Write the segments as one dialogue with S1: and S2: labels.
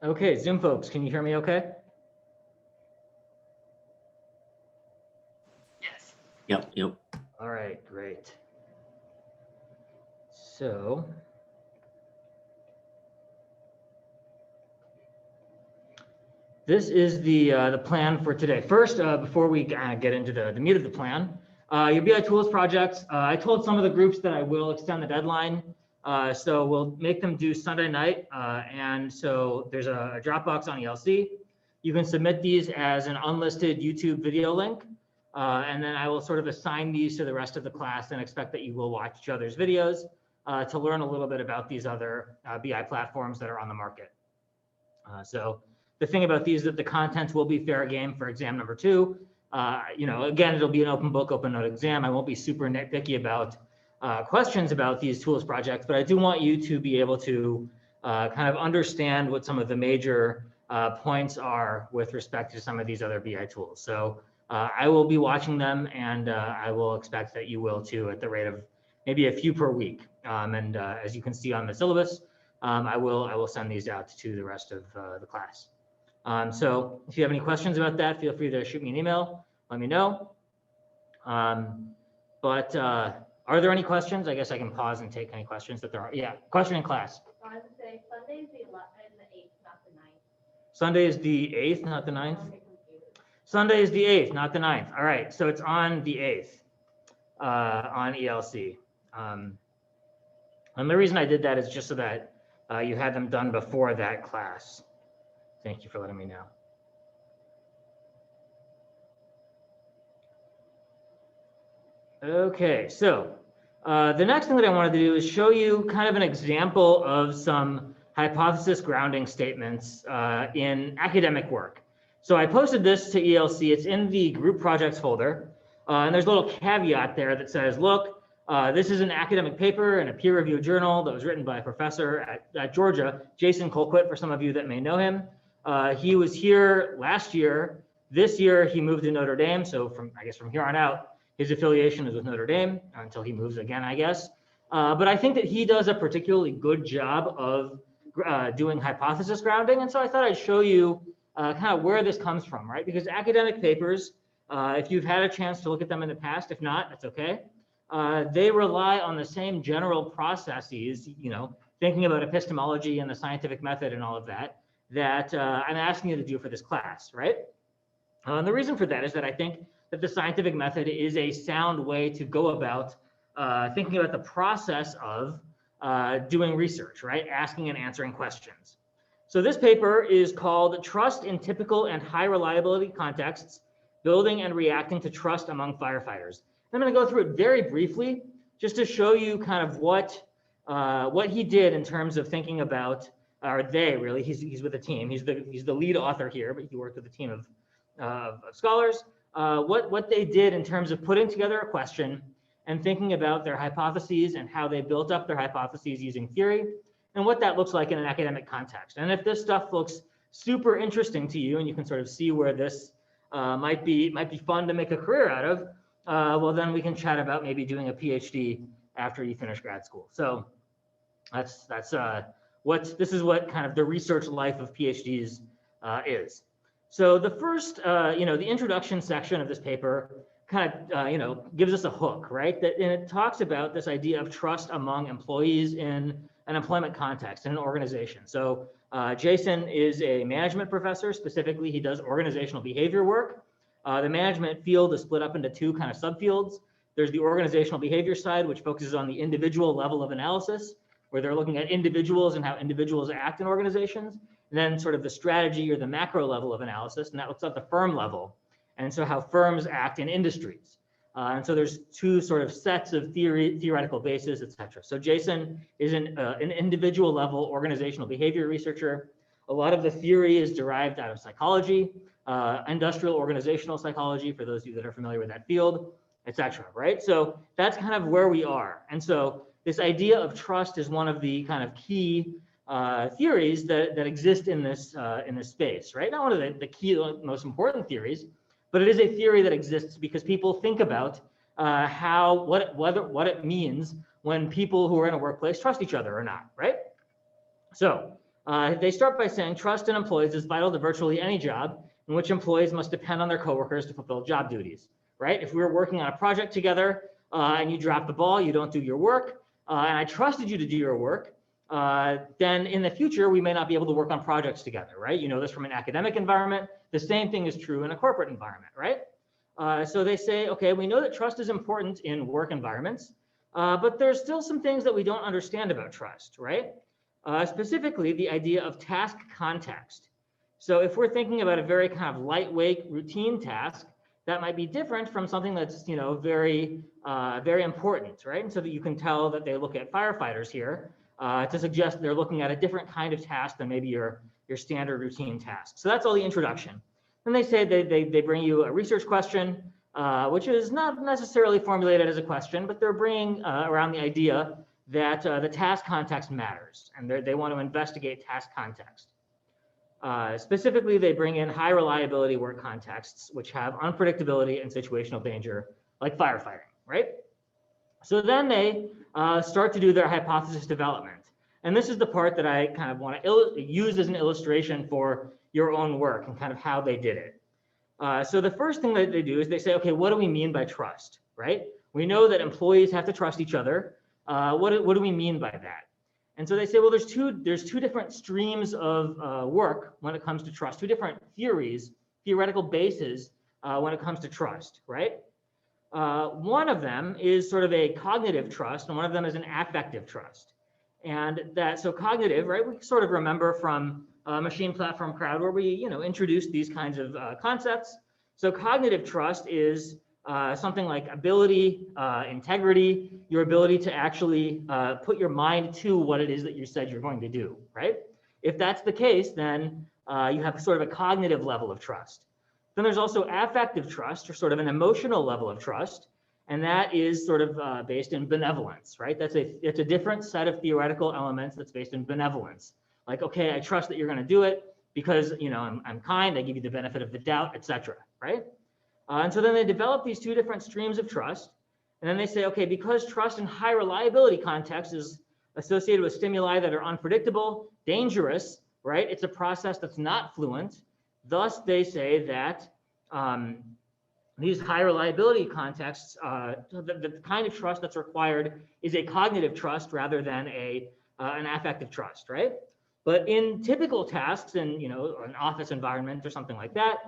S1: Okay, Zoom folks, can you hear me okay?
S2: Yes. Yep.
S1: All right, great. So, this is the plan for today. First, before we get into the meat of the plan, your BI tools projects, I told some of the groups that I will extend the deadline. So we'll make them due Sunday night. And so there's a Dropbox on ELC. You can submit these as an unlisted YouTube video link. And then I will sort of assign these to the rest of the class and expect that you will watch each other's videos to learn a little bit about these other BI platforms that are on the market. So the thing about these is that the contents will be fair game for exam number 2. Again, it'll be an open book, open note exam. I won't be super nitpicky about questions about these tools projects, but I do want you to be able to kind of understand what some of the major points are with respect to some of these other BI tools. So I will be watching them, and I will expect that you will too, at the rate of maybe a few per week. As you can see on the syllabus, I will send these out to the rest of the class. So if you have any questions about that, feel free to shoot me an email, let me know. But are there any questions? I guess I can pause and take any questions that there are. Yeah, question in class.
S3: I would say Sunday is the 11th and the 8th, not the 9th.
S1: Sunday is the 8th, not the 9th? Sunday is the 8th, not the 9th. All right, so it's on the 8th on ELC. And the reason I did that is just so that you had them done before that class. Thank you for letting me know. Okay, so the next thing that I wanted to do is show you kind of an example of some hypothesis grounding statements in academic work. So I posted this to ELC. It's in the group projects folder. And there's a little caveat there that says, look, this is an academic paper in a peer-reviewed journal that was written by a professor at Georgia, Jason Colquitt, for some of you that may know him. He was here last year. This year, he moved to Notre Dame. So from here on out, his affiliation is with Notre Dame until he moves again, I guess. But I think that he does a particularly good job of doing hypothesis grounding. And so I thought I'd show you kind of where this comes from, right? Because academic papers, if you've had a chance to look at them in the past, if not, that's okay. They rely on the same general processes, thinking about epistemology and the scientific method and all of that, that I'm asking you to do for this class, right? And the reason for that is that I think that the scientific method is a sound way to go about thinking about the process of doing research, right? Asking and answering questions. So this paper is called Trust in Typical and High Reliability Contexts, Building and Reacting to Trust Among Firefighters. I'm going to go through it very briefly, just to show you kind of what he did in terms of thinking about, or they really, he's with a team. He's the lead author here, but he worked with a team of scholars. What they did in terms of putting together a question and thinking about their hypotheses and how they built up their hypotheses using theory, and what that looks like in an academic context. And if this stuff looks super interesting to you, and you can sort of see where this might be fun to make a career out of, well, then we can chat about maybe doing a PhD after you finish grad school. So this is what kind of the research life of PhDs is. So the first, the introduction section of this paper kind of, gives us a hook, right? And it talks about this idea of trust among employees in an employment context in an organization. So Jason is a management professor. Specifically, he does organizational behavior work. The management field is split up into two kind of subfields. There's the organizational behavior side, which focuses on the individual level of analysis, where they're looking at individuals and how individuals act in organizations. And then sort of the strategy or the macro level of analysis, and that looks at the firm level. And so how firms act in industries. And so there's two sort of sets of theoretical bases, et cetera. So Jason is an individual level organizational behavior researcher. A lot of the theory is derived out of psychology, industrial organizational psychology, for those of you that are familiar with that field, et cetera, right? So that's kind of where we are. And so this idea of trust is one of the kind of key theories that exist in this space, right? Not one of the key, most important theories, but it is a theory that exists because people think about what it means when people who are in a workplace trust each other or not, right? So They start by saying trust in employees is vital to virtually any job in which employees must depend on their coworkers to fulfill job duties, right? If we were working on a project together and you drop the ball, you don't do your work, and I trusted you to do your work, then in the future, we may not be able to work on projects together, right? You know this from an academic environment. The same thing is true in a corporate environment, right? So they say, okay, we know that trust is important in work environments, but there's still some things that we don't understand about trust, right? Specifically, the idea of task context. So if we're thinking about a very kind of lightweight routine task, that might be different from something that's, you know, very important, right? And so that you can tell that they look at firefighters here to suggest they're looking at a different kind of task than maybe your standard routine task. So that's all the introduction. Then they say they bring you a research question, which is not necessarily formulated as a question, but they're bringing around the idea that the task context matters, and they want to investigate task context. Specifically, they bring in high reliability work contexts, which have unpredictability and situational danger, like firefighting, right? So then they start to do their hypothesis development. And this is the part that I kind of want to use as an illustration for your own work and kind of how they did it. So the first thing that they do is they say, okay, what do we mean by trust, right? We know that employees have to trust each other. What do we mean by that? And so they say, well, there's two different streams of work when it comes to trust, two different theoretical bases when it comes to trust, right? One of them is sort of a cognitive trust, and one of them is an affective trust. And so cognitive, right? We sort of remember from machine platform crowd where we, you know, introduced these kinds of concepts. So cognitive trust is something like ability, integrity, your ability to actually put your mind to what it is that you said you're going to do, right? If that's the case, then you have sort of a cognitive level of trust. Then there's also affective trust, or sort of an emotional level of trust, and that is sort of based in benevolence, right? It's a different set of theoretical elements that's based in benevolence. Like, okay, I trust that you're going to do it because, you know, I'm kind, I give you the benefit of the doubt, etc., right? And so then they develop these two different streams of trust. And then they say, okay, because trust in high reliability context is associated with stimuli that are unpredictable, dangerous, right? It's a process that's not fluent. Thus, they say that these high reliability contexts, the kind of trust that's required is a cognitive trust rather than an affective trust, right? But in typical tasks in, you know, an office environment or something like that,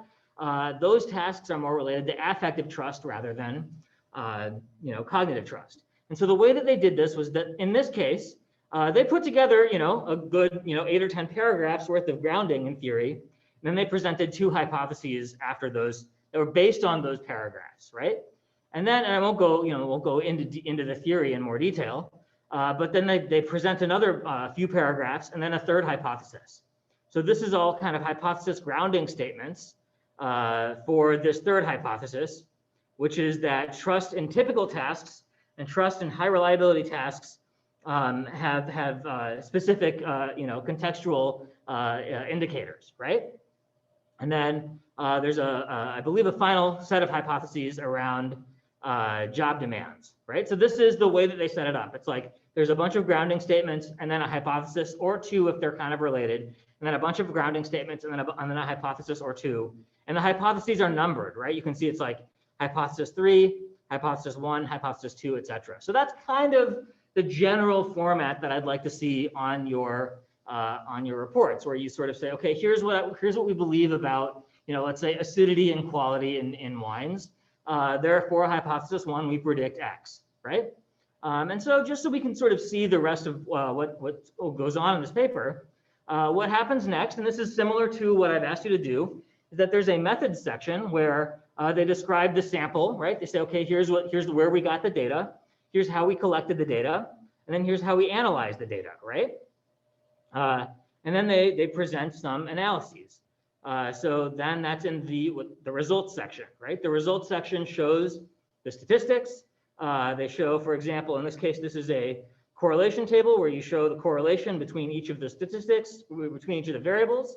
S1: those tasks are more related to affective trust rather than, you know, cognitive trust. And so the way that they did this was that in this case, they put together, you know, a good, you know, 8 or 10 paragraphs worth of grounding in theory. And then they presented 2 hypotheses after those that were based on those paragraphs, right? And then, and I won't go, you know, won't go into the theory in more detail, but then they present another few paragraphs and then a third hypothesis. So this is all kind of hypothesis grounding statements for this third hypothesis, which is that trust in typical tasks and trust in high reliability tasks have specific, you know, contextual indicators, right? And then there's I believe, a final set of hypotheses around job demands, right? So this is the way that they set it up. It's like there's a bunch of grounding statements and then a hypothesis or 2 if they're kind of related, and then a bunch of grounding statements and then a hypothesis or 2. And the hypotheses are numbered, right? You can see it's like hypothesis 3, hypothesis 1, hypothesis 2, etc. So that's kind of the general format that I'd like to see on your reports, where you sort of say, okay, here's what we believe about, you know, let's say acidity and quality in wines. Therefore, hypothesis 1, we predict X, right? And so just so we can sort of see the rest of what goes on in this paper, what happens next, and this is similar to what I've asked you to do, is that there's a methods section where they describe the sample, right? They say, okay, here's where we got the data, here's how we collected the data, and then here's how we analyzed the data, right? And then they present some analyses. So then that's in the results section, right? The results section shows the statistics. They show, for example, in this case, this is a correlation table where you show the correlation between each of the statistics, between each of the variables.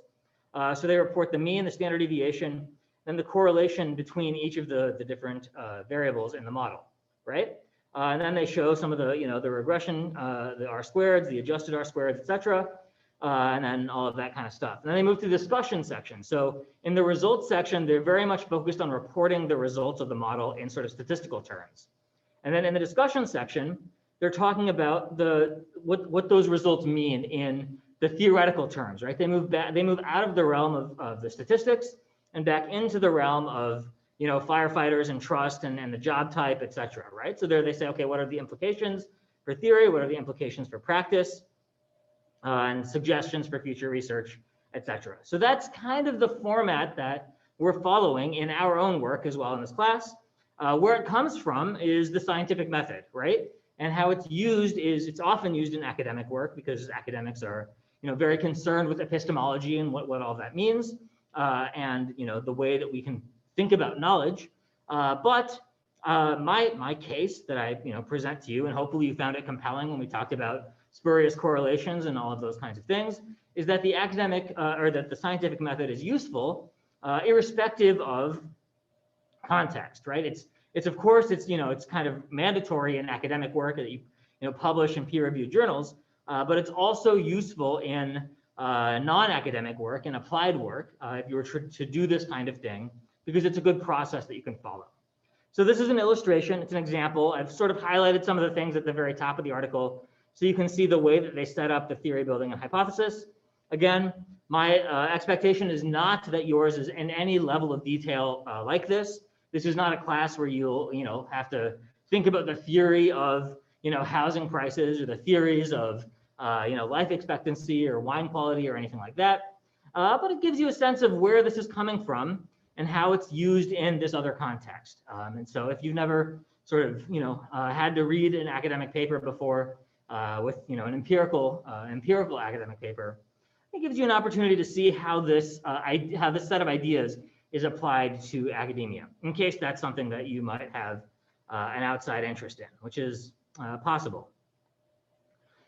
S1: So they report the mean, the standard deviation, and the correlation between each of the different variables in the model, right? And then they show some of the, you know, the regression, the R-squareds, the adjusted R-squareds, et cetera. and then all of that kind of stuff. And then they move to the discussion section. So in the results section, they're very much focused on reporting the results of the model in sort of statistical terms. And then in the discussion section, they're talking about what those results mean in the theoretical terms, right? They move out of the realm of the statistics and back into the realm of, you know, firefighters and trust and the job type, et cetera, right? So there they say, okay, what are the implications for theory? What are the implications for practice? And suggestions for future research, et cetera. So that's kind of the format that we're following in our own work as well in this class. Where it comes from is the scientific method, right? And how it's used is it's often used in academic work because academics are, you know, very concerned with epistemology and what all that means, and, you know, the way that we can think about knowledge. But my case that I, you know, present to you, and hopefully you found it compelling when we talked about spurious correlations and all of those kinds of things, is that the academic or that the scientific method is useful irrespective of context, right? It's of course, it's, you know, it's kind of mandatory in academic work that you know, publish in peer-reviewed journals, but it's also useful in non-academic work and applied work if you were to do this kind of thing, because it's a good process that you can follow. So this is an illustration, it's an example. I've sort of highlighted some of the things at the very top of the article, so you can see the way that they set up the theory building and hypothesis. Again, my expectation is not that yours is in any level of detail like this. This is not a class where you'll, you know, have to think about the theory of, you know, housing prices or the theories of, you know, life expectancy or wine quality or anything like that. But it gives you a sense of where this is coming from and how it's used in this other context. And so if you've never sort of, you know, had to read an academic paper before, with, you know, an empirical academic paper, it gives you an opportunity to see how this set of ideas is applied to academia, in case that's something that you might have an outside interest in, which is possible.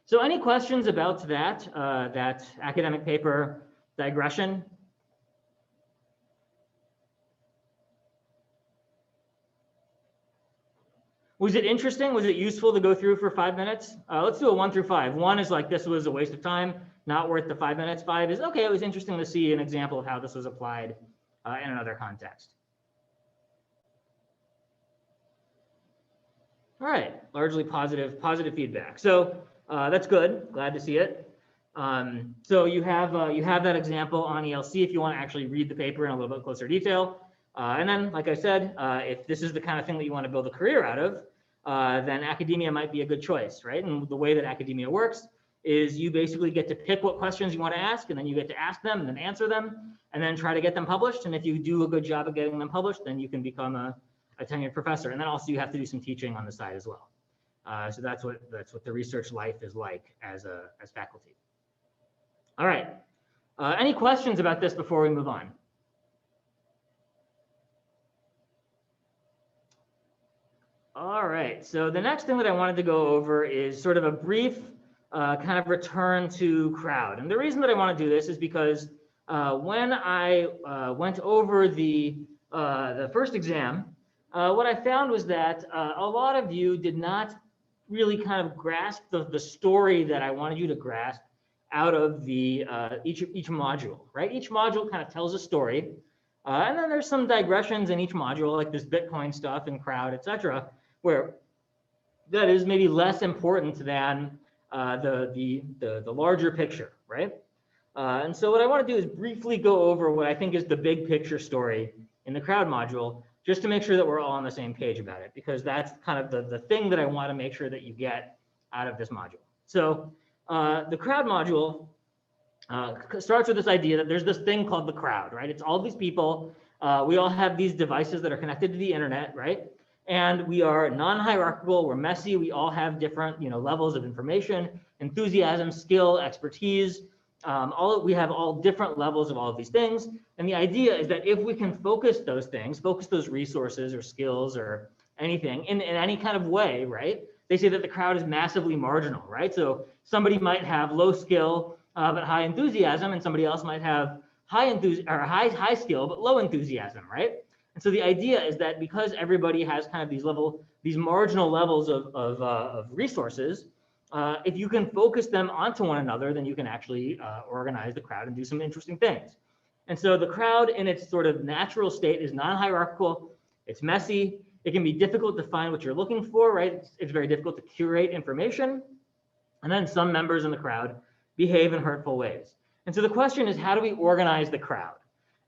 S1: So any questions about that academic paper digression? Was it interesting? Was it useful to go through for 5 minutes? Let's do a 1 through 5. 1 is like, this was a waste of time, not worth the 5 minutes. 5 is, okay, it was interesting to see an example of how this was applied in another context. All right, largely positive feedback. So that's good, glad to see it. So you have that example on ELC if you want to actually read the paper in a little bit closer detail. And then, like I said, if this is the kind of thing that you want to build a career out of, then academia might be a good choice, right? And the way that academia works is you basically get to pick what questions you want to ask, and then you get to ask them and then answer them, and then try to get them published. And if you do a good job of getting them published, then you can become a tenured professor. And then also you have to do some teaching on the side as well. So that's what the research life is like as faculty. All right. Any questions about this before we move on? All right, so the next thing that I wanted to go over is sort of a brief kind of return to crowd. And the reason that I want to do this is because when I went over the first exam, what I found was that a lot of you did not really kind of grasp the story that I wanted you to grasp out of the each module, right? Each module kind of tells a story, and then there's some digressions in each module, like this Bitcoin stuff and crowd, etc., where that is maybe less important than the larger picture, right? And so what I want to do is briefly go over what I think is the big picture story in the crowd module, just to make sure that we're all on the same page about it, because that's kind of the thing that I want to make sure that you get out of this module. So the crowd module starts with this idea that there's this thing called the crowd, right? It's all these people. We all have these devices that are connected to the internet, right? And we are non-hierarchical, we're messy, we all have different, you know, levels of information, enthusiasm, skill, expertise. We have all different levels of all of these things. And the idea is that if we can focus those things, focus those resources or skills or anything in any kind of way, right? They say that the crowd is massively marginal, right? So somebody might have low skill but high enthusiasm, and somebody else might have high skill but low enthusiasm, right? And so the idea is that because everybody has kind of these marginal levels of resources, if you can focus them onto one another, then you can actually organize the crowd and do some interesting things. And so the crowd in its sort of natural state is non-hierarchical, it's messy, it can be difficult to find what you're looking for, right? It's very difficult to curate information. And then some members in the crowd behave in hurtful ways. And so the question is, how do we organize the crowd?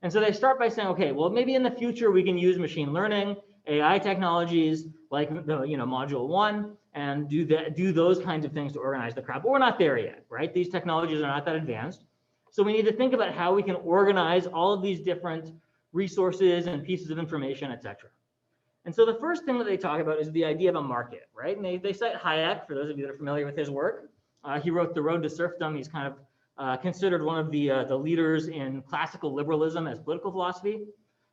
S1: And so they start by saying, okay, well, maybe in the future we can use machine learning, AI technologies like the module 1, and do those kinds of things to organize the crowd. But we're not there yet, right? These technologies are not that advanced. So we need to think about how we can organize all of these different resources and pieces of information, et cetera. And so the first thing that they talk about is the idea of a market, right? And they cite Hayek, for those of you that are familiar with his work. He wrote The Road to Serfdom. He's kind of considered one of the leaders in classical liberalism as political philosophy.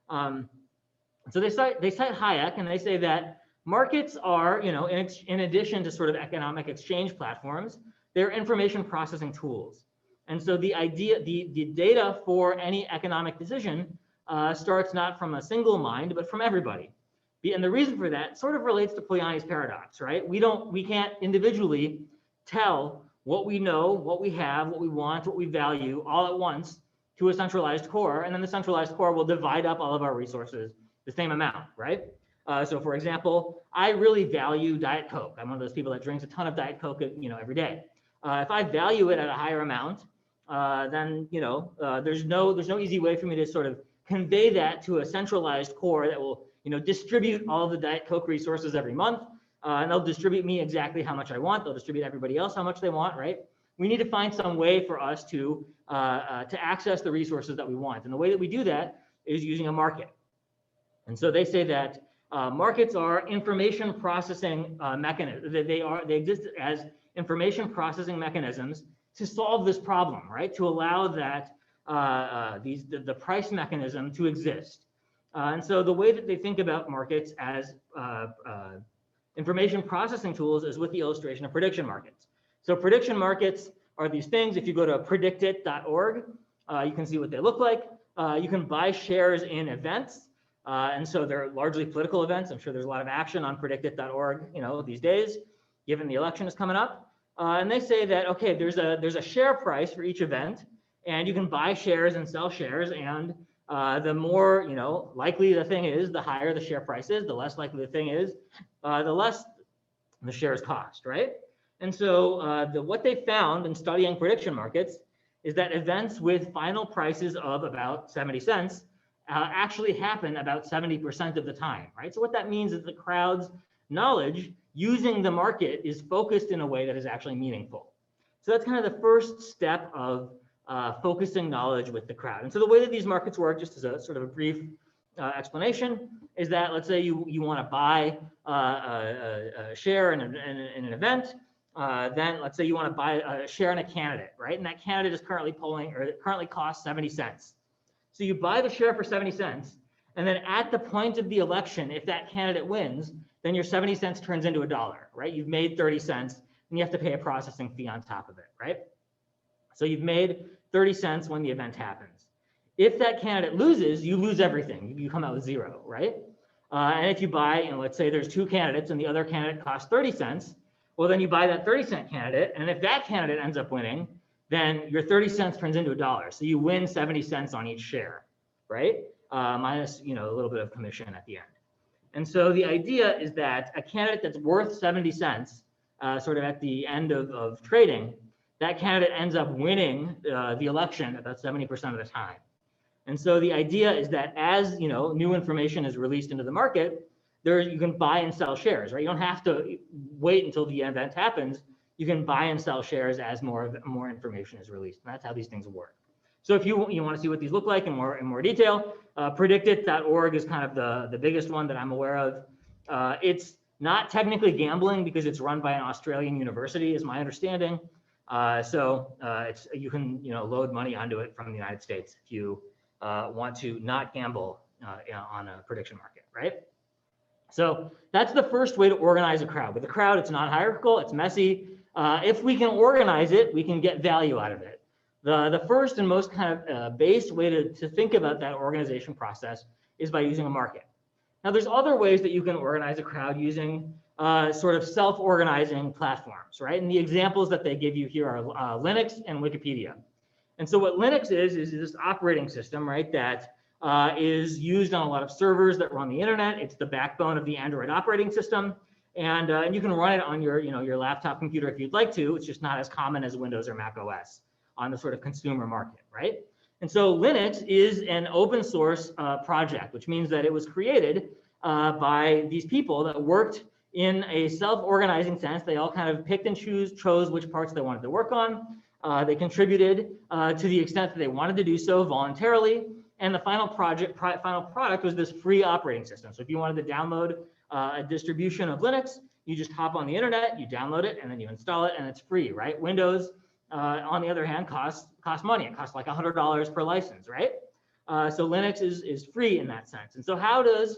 S1: So they cite Hayek, and they say that markets are, in addition to sort of economic exchange platforms, they're information processing tools. And so the idea, the data for any economic decision starts not from a single mind, but from everybody. And the reason for that sort of relates to Polanyi's paradox, right? We can't individually tell what we know, what we have, what we want, what we value all at once to a centralized core, and then the centralized core will divide up all of our resources the same amount, right? So for example, I really value Diet Coke. I'm one of those people that drinks a ton of Diet Coke, every day. If I value it at a higher amount, then there's no easy way for me to sort of convey that to a centralized core that will distribute all of the Diet Coke resources every month, and they'll distribute me exactly how much I want. They'll distribute everybody else how much they want, right? We need to find some way for us to access the resources that we want, and the way that we do that is using a market. And so they say that markets are information processing mechanisms. They exist as information processing mechanisms to solve this problem, right? To allow that the price mechanism to exist. And so the way that they think about markets as information processing tools is with the illustration of prediction markets. So prediction markets are these things. If you go to predictit.org, you can see what they look like. You can buy shares in events. And so they're largely political events. I'm sure there's a lot of action on predictit.org, these days, given the election is coming up. And they say that, okay, there's a share price for each event, and you can buy shares and sell shares, and the more likely the thing is, the higher the share price is. The less likely the thing is, the less the shares cost, right? And so what they found in studying prediction markets is that events with final prices of about 70 cents actually happen about 70% of the time, right? So what that means is the crowd's knowledge using the market is focused in a way that is actually meaningful. So that's kind of the first step of focusing knowledge with the crowd. And so the way that these markets work, just as a sort of a brief explanation, is that let's say you want to buy a share in an event. Then let's say you want to buy a share in a candidate, right? And that candidate is currently it currently costs 70 cents. So you buy the share for 70 cents, and then at the point of the election, if that candidate wins, then your 70 cents turns into $1, right? You've made 30 cents, and you have to pay a processing fee on top of it, right? So you've made 30 cents when the event happens. If that candidate loses, you lose everything. You come out with zero, right? And if you buy, let's say there's two candidates and the other candidate costs 30 cents, well, then you buy that 30-cent candidate, and if that candidate ends up winning, then your 30 cents turns into $1. So you win 70 cents on each share, right? Minus, a little bit of commission at the end. And so the idea is that a candidate that's worth 70 cents, sort of at the end of trading, that candidate ends up winning the election about 70% of the time. And so the idea is that as new information is released into the market, you can buy and sell shares, right? You don't have to wait until the event happens. You can buy and sell shares as more information is released. And that's how these things work. So if you want to see what these look like in more detail, predictit.org is kind of the biggest one that I'm aware of. It's not technically gambling because it's run by an Australian university, is my understanding. So you can load money onto it from the United States if you want to not gamble on a prediction market, right? So that's the first way to organize a crowd. With a crowd, it's non-hierarchical, it's messy. If we can organize it, we can get value out of it. The first and most kind of base way to think about that organization process is by using a market. Now, there's other ways that you can organize a crowd using sort of self-organizing platforms, right? And the examples that they give you here are Linux and Wikipedia. And so what Linux is this operating system, right, that is used on a lot of servers that run the internet. It's the backbone of the Android operating system. And you can run it on your, your laptop computer if you'd like to. It's just not as common as Windows or Mac OS on the sort of consumer market, right? And so Linux is an open source project, which means that it was created by these people that worked in a self-organizing sense. They all kind of picked and chose which parts they wanted to work on. They contributed to the extent that they wanted to do so voluntarily. And the final product was this free operating system. So if you wanted to download a distribution of Linux, you just hop on the internet, you download it, and then you install it, and it's free, right? Windows, on the other hand, costs money. It costs like $100 per license, right? So Linux is free in that sense. And so how did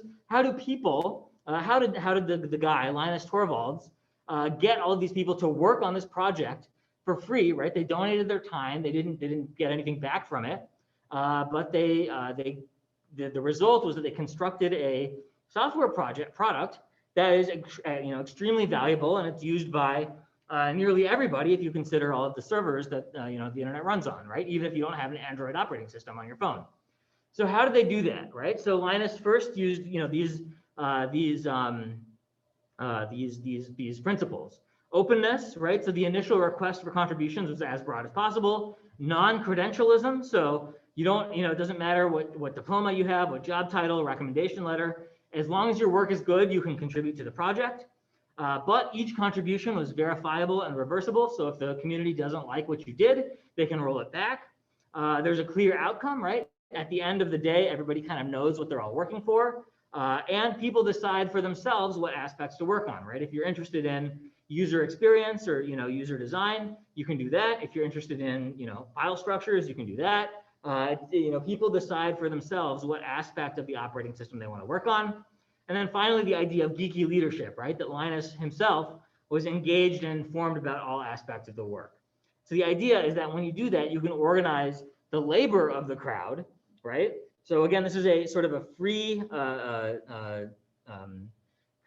S1: the guy, Linus Torvalds, get all of these people to work on this project for free, right? They donated their time. They didn't get anything back from it, but the result was that they constructed a software product that is extremely valuable, and it's used by nearly everybody if you consider all of the servers that the internet runs on, right? Even if you don't have an Android operating system on your phone. So how did they do that, right? So Linus first used these principles. Openness, right? So the initial request for contributions was as broad as possible. Non-credentialism, so you don't, it doesn't matter what diploma you have, what job title, recommendation letter. As long as your work is good, you can contribute to the project. But each contribution was verifiable and reversible. So if the community doesn't like what you did, they can roll it back. There's a clear outcome, right? At the end of the day, everybody kind of knows what they're all working for. And people decide for themselves what aspects to work on, right? If you're interested in user experience or user design, you can do that. If you're interested in file structures, you can do that. People decide for themselves what aspect of the operating system they want to work on. And then finally, the idea of geeky leadership, right? That Linus himself was engaged and informed about all aspects of the work. So the idea is that when you do that, you can organize the labor of the crowd, right? So again, this is a sort of a free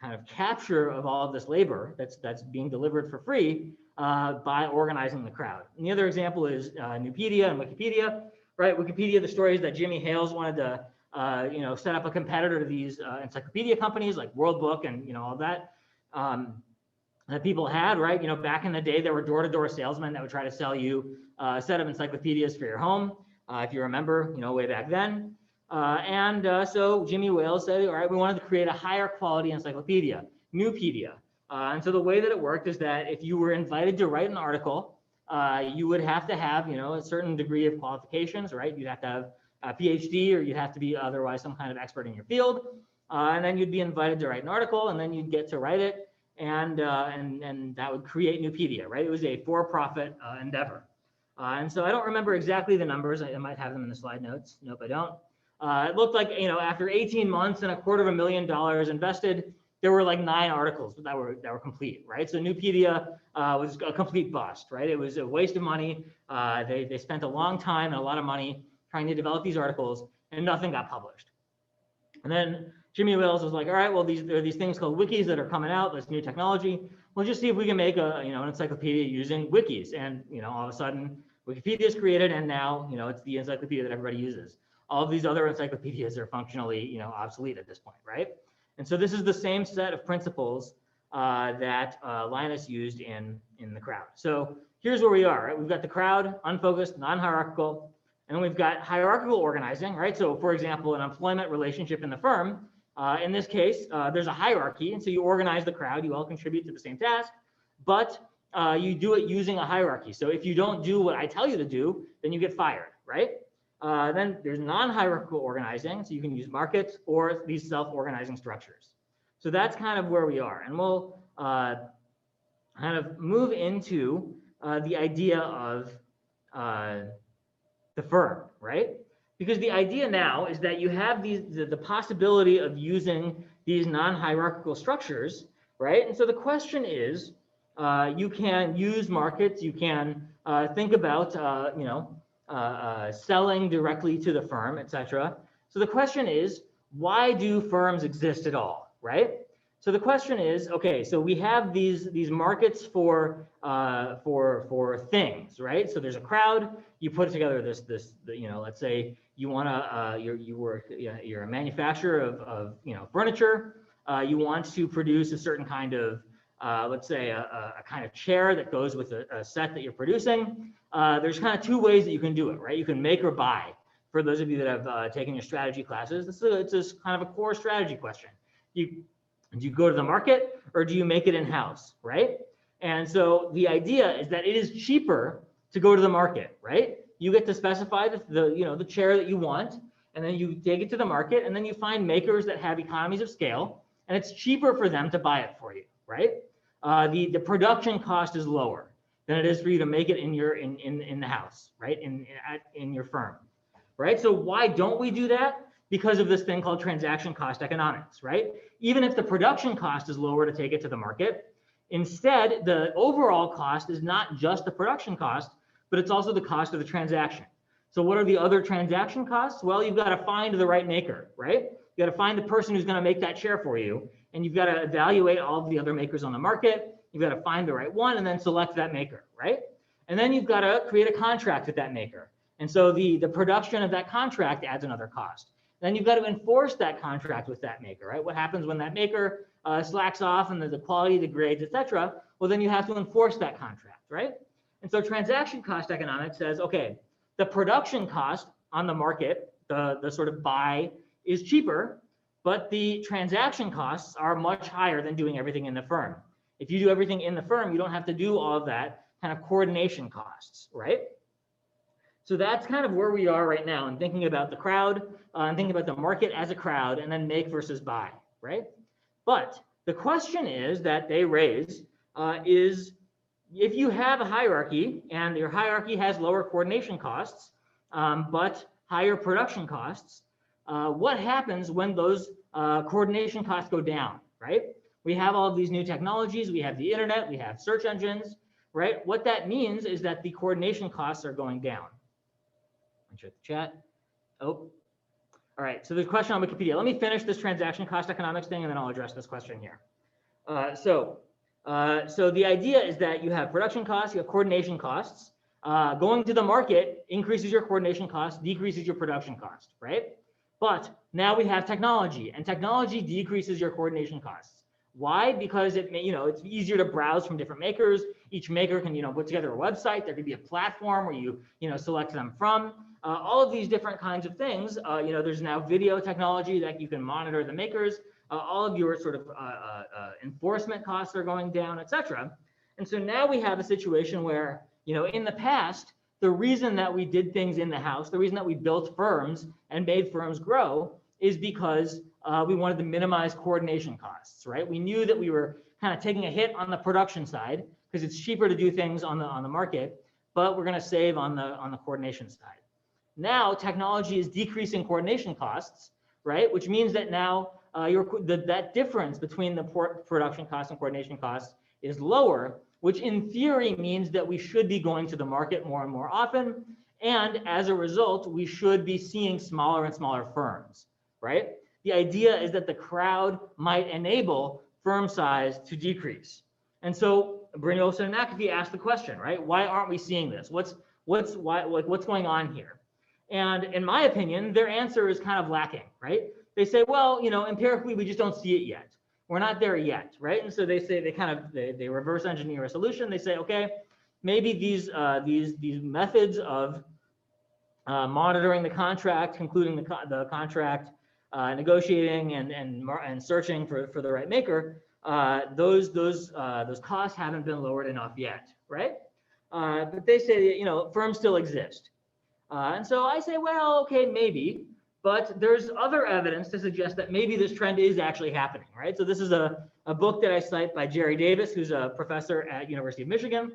S1: kind of capture of all of this labor that's being delivered for free by organizing the crowd. And the other example is Nupedia and Wikipedia, right? Wikipedia, the story is that Jimmy Hales wanted to set up a competitor to these encyclopedia companies like World Book and all that that people had, right? Back in the day, there were door-to-door salesmen that would try to sell you a set of encyclopedias for your home, if you remember, way back then. So Jimmy Wales said, all right, we wanted to create a higher quality encyclopedia, Nupedia. And so the way that it worked is that if you were invited to write an article, you would have to have, a certain degree of qualifications, right? You'd have to have a PhD, or you'd have to be otherwise some kind of expert in your field. And then you'd be invited to write an article, and then you'd get to write it, and that would create Nupedia, right? It was a for-profit endeavor. And so I don't remember exactly the numbers. I might have them in the slide notes. Nope, I don't. It looked like, after 18 months and $250,000 invested, there were like 9 articles that were complete, right? So Nupedia was a complete bust, right? It was a waste of money. They spent a long time and a lot of money trying to develop these articles, and nothing got published. And then Jimmy Wales was like, all right, well, there are these things called wikis that are coming out, this new technology. We'll just see if we can make an encyclopedia using wikis. And, all of a sudden, Wikipedia is created, and now, it's the encyclopedia that everybody uses. All of these other encyclopedias are functionally, obsolete at this point, right? And so this is the same set of principles that Linus used in the crowd. So here's where we are, right? We've got the crowd, unfocused, non-hierarchical, and then we've got hierarchical organizing, right? So for example, an employment relationship in the firm, in this case, there's a hierarchy, and so you organize the crowd, you all contribute to the same task, but you do it using a hierarchy. So if you don't do what I tell you to do, then you get fired, right? Then there's non-hierarchical organizing, so you can use markets or these self-organizing structures. So that's kind of where we are, and we'll kind of move into the idea of the firm, right? Because the idea now is that you have the possibility of using these non-hierarchical structures, right? And so the question is, you can use markets, you can think about, selling directly to the firm, etc. So the question is, why do firms exist at all, right? So the question is, okay, so we have these markets for things, right? So there's a crowd. You put together let's say you want to you're a manufacturer of furniture. You want to produce a certain kind of let's say a kind of chair that goes with a set that you're producing. There's kind of two ways that you can do it, right? You can make or buy. For those of you that have taken your strategy classes, it's just kind of a core strategy question. Do you go to the market or do you make it in-house, right? And so the idea is that it is cheaper to go to the market, right? You get to specify the chair that you want, and then you take it to the market, and then you find makers that have economies of scale, and it's cheaper for them to buy it for you, right? The production cost is lower than it is for you to make it in the house, right? In your firm, right? So why don't we do that? Because of this thing called transaction cost economics, right? Even if the production cost is lower to take it to the market, instead, the overall cost is not just the production cost, but it's also the cost of the transaction. So what are the other transaction costs? Well, you've got to find the right maker, right? You got to find the person who's going to make that chair for you, and you've got to evaluate all of the other makers on the market. You've got to find the right one and then select that maker, right? And then you've got to create a contract with that maker. And so the production of that contract adds another cost. Then you've got to enforce that contract with that maker, right? What happens when that maker slacks off and the quality degrades, et cetera? Well, then you have to enforce that contract, right? And so transaction cost economics says, okay, the production cost on the market, the sort of buy, is cheaper, but the transaction costs are much higher than doing everything in the firm. If you do everything in the firm, you don't have to do all of that kind of coordination costs, right? So that's kind of where we are right now and thinking about the crowd and thinking about the market as a crowd and then make versus buy, right? But the question is that they raise is if you have a hierarchy and your hierarchy has lower coordination costs, but higher production costs, what happens when those coordination costs go down, right? We have all of these new technologies. We have the internet. We have search engines, right? What that means is that the coordination costs are going down. Check the chat. Oh, all right. So there's a question on Wikipedia. Let me finish this transaction cost economics thing, and then I'll address this question here. So the idea is that you have production costs, you have coordination costs. Going to the market increases your coordination costs, decreases your production cost, right? But now we have technology, and technology decreases your coordination costs. Why? Because it's easier to browse from different makers. Each maker can put together a website. There could be a platform where you select them from. All of these different kinds of things. There's now video technology that you can monitor the makers. All of your sort of enforcement costs are going down, et cetera. And so now we have a situation where in the past, the reason that we did things in the house, the reason that we built firms and made firms grow is because we wanted to minimize coordination costs, right? We knew that we were kind of taking a hit on the production side because it's cheaper to do things on the market, but we're going to save on the coordination side. Now technology is decreasing coordination costs, right? Which means that now that difference between the production costs and coordination costs is lower, which in theory means that we should be going to the market more and more often. And as a result, we should be seeing smaller and smaller firms, right? The idea is that the crowd might enable firm size to decrease. And so Brynjolfsson and McAfee asked the question, right? Why aren't we seeing this? What's going on here? And in my opinion, their answer is kind of lacking, right? They say, well, empirically, we just don't see it yet. We're not there yet, right? And so they say they reverse engineer a solution. They say, okay, maybe these methods of monitoring the contract, concluding the contract, negotiating and searching for the right maker, those costs haven't been lowered enough yet, right? But they say firms still exist. And so I say, well, okay, maybe, but there's other evidence to suggest that maybe this trend is actually happening, right? So this is a book that I cite by Jerry Davis, who's a professor at University of Michigan,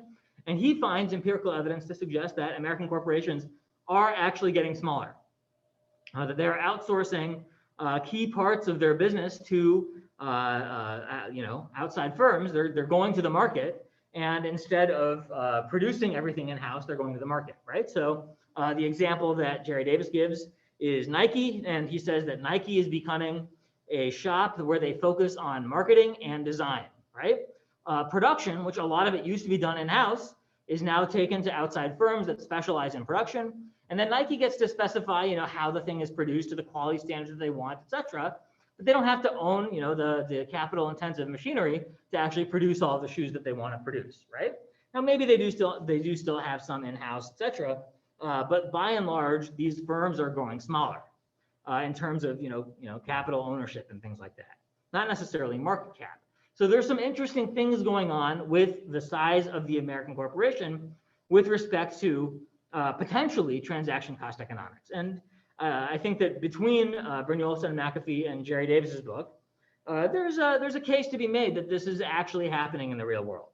S1: and he finds empirical evidence to suggest that American corporations are actually getting smaller, that they're outsourcing key parts of their business to outside firms. They're going to the market, and instead of producing everything in-house, they're going to the market, right? So the example that Jerry Davis gives is Nike, and he says that Nike is becoming a shop where they focus on marketing and design, right? Production, which a lot of it used to be done in-house, is now taken to outside firms that specialize in production. And then Nike gets to specify, how the thing is produced to the quality standards that they want, et cetera. But they don't have to own, the capital intensive machinery to actually produce all the shoes that they want to produce, right? Now, maybe they do still have some in-house, et cetera. But by and large, these firms are growing smaller in terms of, capital ownership and things like that, not necessarily market cap. So there's some interesting things going on with the size of the American corporation with respect to potentially transaction cost economics. And I think that between Brynjolfsson and McAfee and Jerry Davis's book, there's a case to be made that this is actually happening in the real world.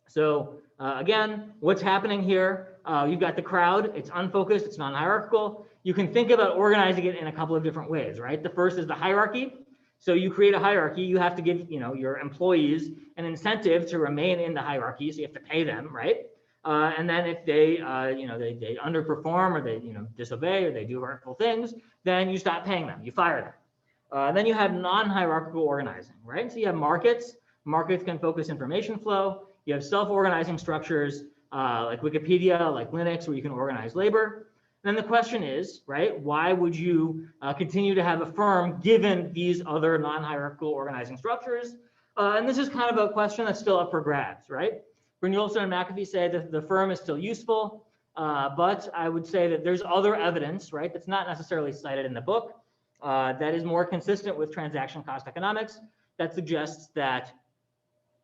S1: So again, what's happening here? You've got the crowd. It's unfocused. It's non-hierarchical. You can think about organizing it in a couple of different ways, right? The first is the hierarchy. So you create a hierarchy. You have to give, your employees an incentive to remain in the hierarchy. So you have to pay them, right? And then if they, they underperform or they, disobey or they do hurtful things, then you stop paying them. You fire them. Then you have non-hierarchical organizing, right? So you have markets. Markets can focus information flow. You have self-organizing structures like Wikipedia, like Linux, where you can organize labor. Then the question is, right, why would you continue to have a firm given these other non-hierarchical organizing structures? And this is kind of a question that's still up for grabs, right? Brynjolfsson and McAfee say that the firm is still useful, but I would say that there's other evidence, right, that's not necessarily cited in the book, that is more consistent with transaction cost economics that suggests that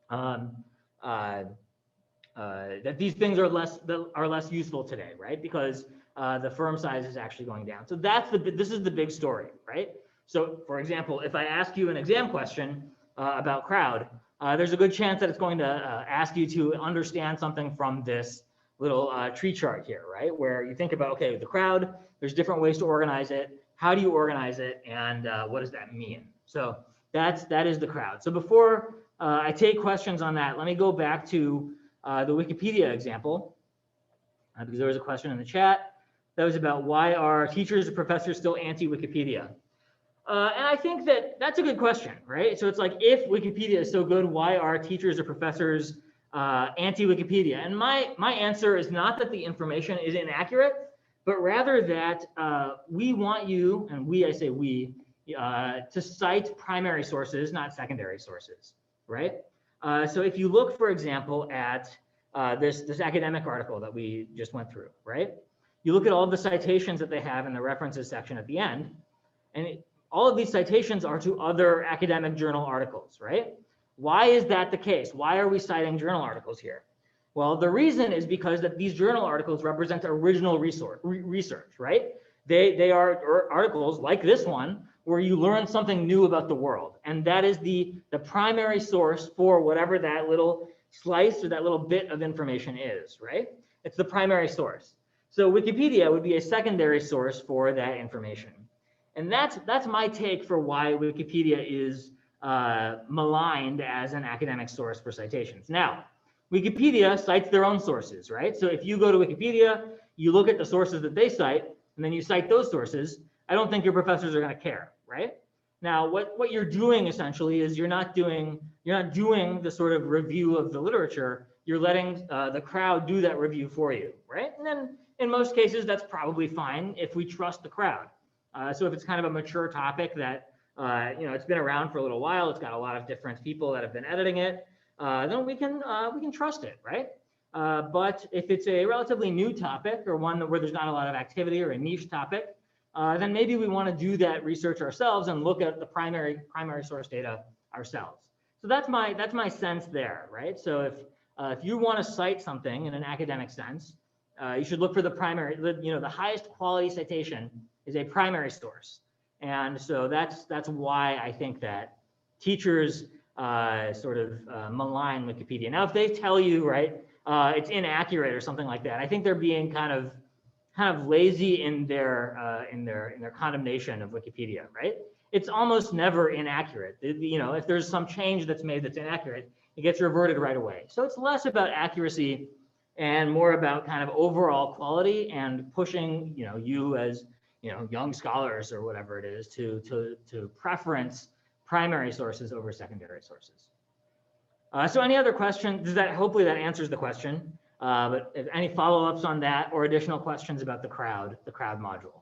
S1: that these things are less useful today, right? Because the firm size is actually going down. So this is the big story, right? So for example, if I ask you an exam question about crowd, there's a good chance that it's going to ask you to understand something from this little tree chart here, right? Where you think about, okay, the crowd, there's different ways to organize it. How do you organize it? And what does that mean? So that is the crowd. So before I take questions on that, let me go back to the Wikipedia example, because there was a question in the chat that was about why are teachers and professors still anti-Wikipedia? And I think that that's a good question, right? So it's like, if Wikipedia is so good, why are teachers or professors anti-Wikipedia? And my answer is not that the information is inaccurate, but rather that we want you, and I say we, to cite primary sources, not secondary sources, right? So if you look, for example, at this academic article that we just went through, right? You look at all the citations that they have in the references section at the end, and all of these citations are to other academic journal articles, right? Why is that the case? Why are we citing journal articles here? Well, the reason is because that these journal articles represent original research, right? They are articles like this one where you learn something new about the world. And that is the primary source for whatever that little slice or that little bit of information is, right? It's the primary source. So Wikipedia would be a secondary source for that information. And that's my take for why Wikipedia is maligned as an academic source for citations. Now, Wikipedia cites their own sources, right? So if you go to Wikipedia, you look at the sources that they cite, and then you cite those sources, I don't think your professors are going to care, right? Now, what you're doing essentially is you're not doing the sort of review of the literature. You're letting the crowd do that review for you, right? And then in most cases, that's probably fine if we trust the crowd. So if it's kind of a mature topic that it's been around for a little while, it's got a lot of different people that have been editing it, then we can trust it, right? But if it's a relatively new topic or one where there's not a lot of activity or a niche topic, then maybe we want to do that research ourselves and look at the primary source data ourselves. So that's my sense there, right? So if you want to cite something in an academic sense, you should look for the primary. The highest quality citation is a primary source, and so that's why I think that teachers sort of malign Wikipedia. Now, if they tell you, right, it's inaccurate or something like that, I think they're being kind of lazy in their condemnation of Wikipedia, right? It's almost never inaccurate. If there's some change that's made that's inaccurate, it gets reverted right away. So it's less about accuracy and more about kind of overall quality and pushing, you as young scholars or whatever it is to preference primary sources over secondary sources. So any other questions? Hopefully that answers the question. But if any follow-ups on that or additional questions about the crowd module?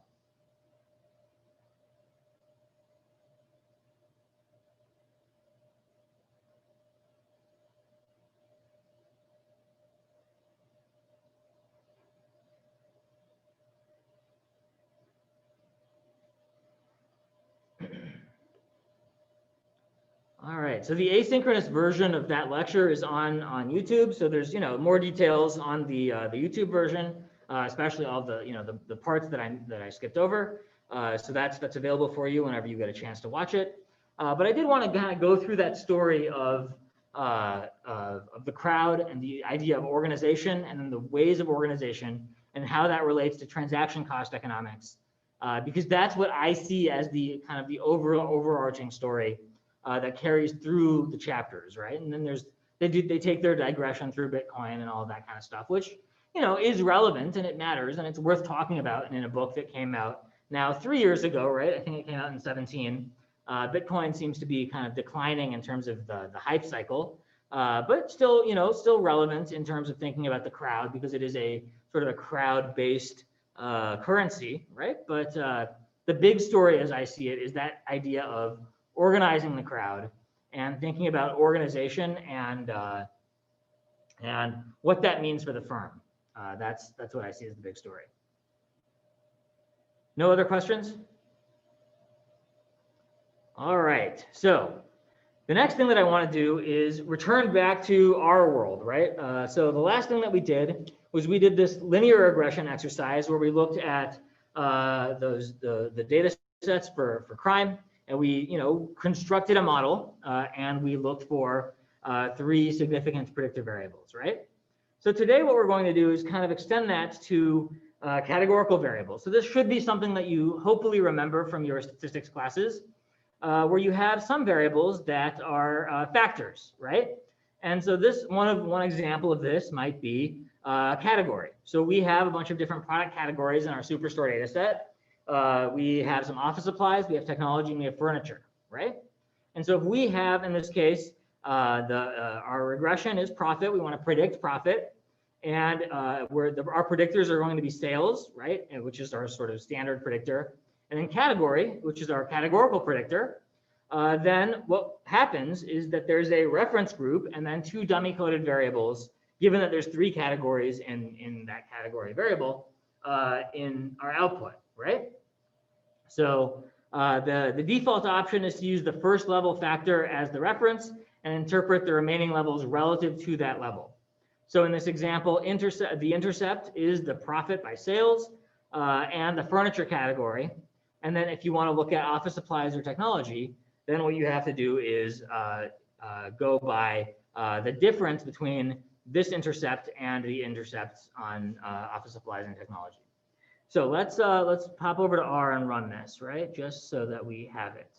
S1: All right, so the asynchronous version of that lecture is on YouTube. So there's more details on the YouTube version, especially all the parts that I skipped over. So that's available for you whenever you get a chance to watch it. But I did want to kind of go through that story of the crowd and the idea of organization and then the ways of organization and how that relates to transaction cost economics, because that's what I see as the kind of the overarching story that carries through the chapters, right? And then they take their digression through Bitcoin and all that kind of stuff, which is relevant and it matters and it's worth talking about. And in a book that came out now 3 years ago, right? I think it came out in 2017. Bitcoin seems to be kind of declining in terms of the hype cycle, but still relevant in terms of thinking about the crowd because it is a sort of a crowd-based currency, right? But the big story, as I see it, is that idea of organizing the crowd and thinking about organization and what that means for the firm. That's what I see as the big story. No other questions? All right, so the next thing that I want to do is return back to our world, right? So the last thing that we did was we did this linear regression exercise where we looked at the data sets for crime. And we, constructed a model and we looked for 3 significant predictor variables, right? So today what we're going to do is kind of extend that to categorical variables. So this should be something that you hopefully remember from your statistics classes, where you have some variables that are factors, right? And so this one example of this might be category. So we have a bunch of different product categories in our Superstore data set. We have some office supplies, we have technology, and we have furniture, right? And so if we have, in this case, our regression is profit, we want to predict profit, and our predictors are going to be sales, right? Which is our sort of standard predictor. And then category, which is our categorical predictor. Then what happens is that there's a reference group and then 2 dummy-coded variables, given that there's 3 categories in that category variable in our output, right? So the default option is to use the first level factor as the reference and interpret the remaining levels relative to that level. So in this example, the intercept is the profit by sales and the furniture category. And then if you want to look at office supplies or technology, then what you have to do is go by the difference between this intercept and the intercepts on office supplies and technology. So let's pop over to R and run this, right? Just so that we have it.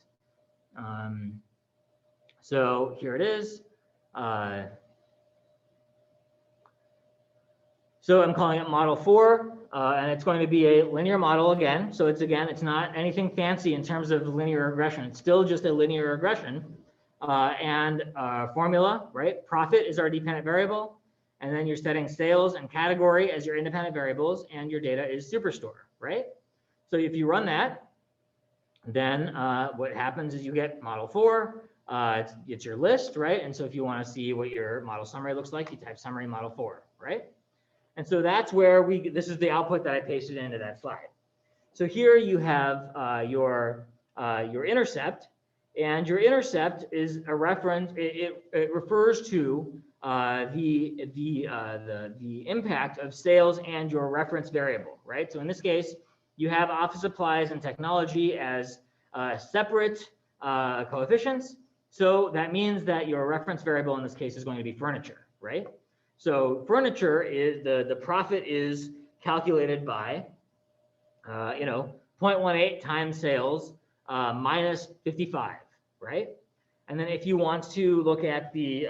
S1: So here it is. So I'm calling it model 4, and it's going to be a linear model again. So it's not anything fancy in terms of linear regression. It's still just a linear regression. And formula, right? Profit is our dependent variable. And then you're setting sales and category as your independent variables, and your data is Superstore, right? So if you run that, then what happens is you get model 4. It's your list, right? And so if you want to see what your model summary looks like, you type summary model 4, right? And so that's where this is the output that I pasted into that slide. So here you have your intercept, and your intercept is a reference. It refers to the impact of sales and your reference variable, right? So in this case, you have office supplies and technology as separate coefficients. So that means that your reference variable in this case is going to be furniture, right? So furniture is the profit is calculated by 0.18 times sales minus 55, right? And then if you want to look at the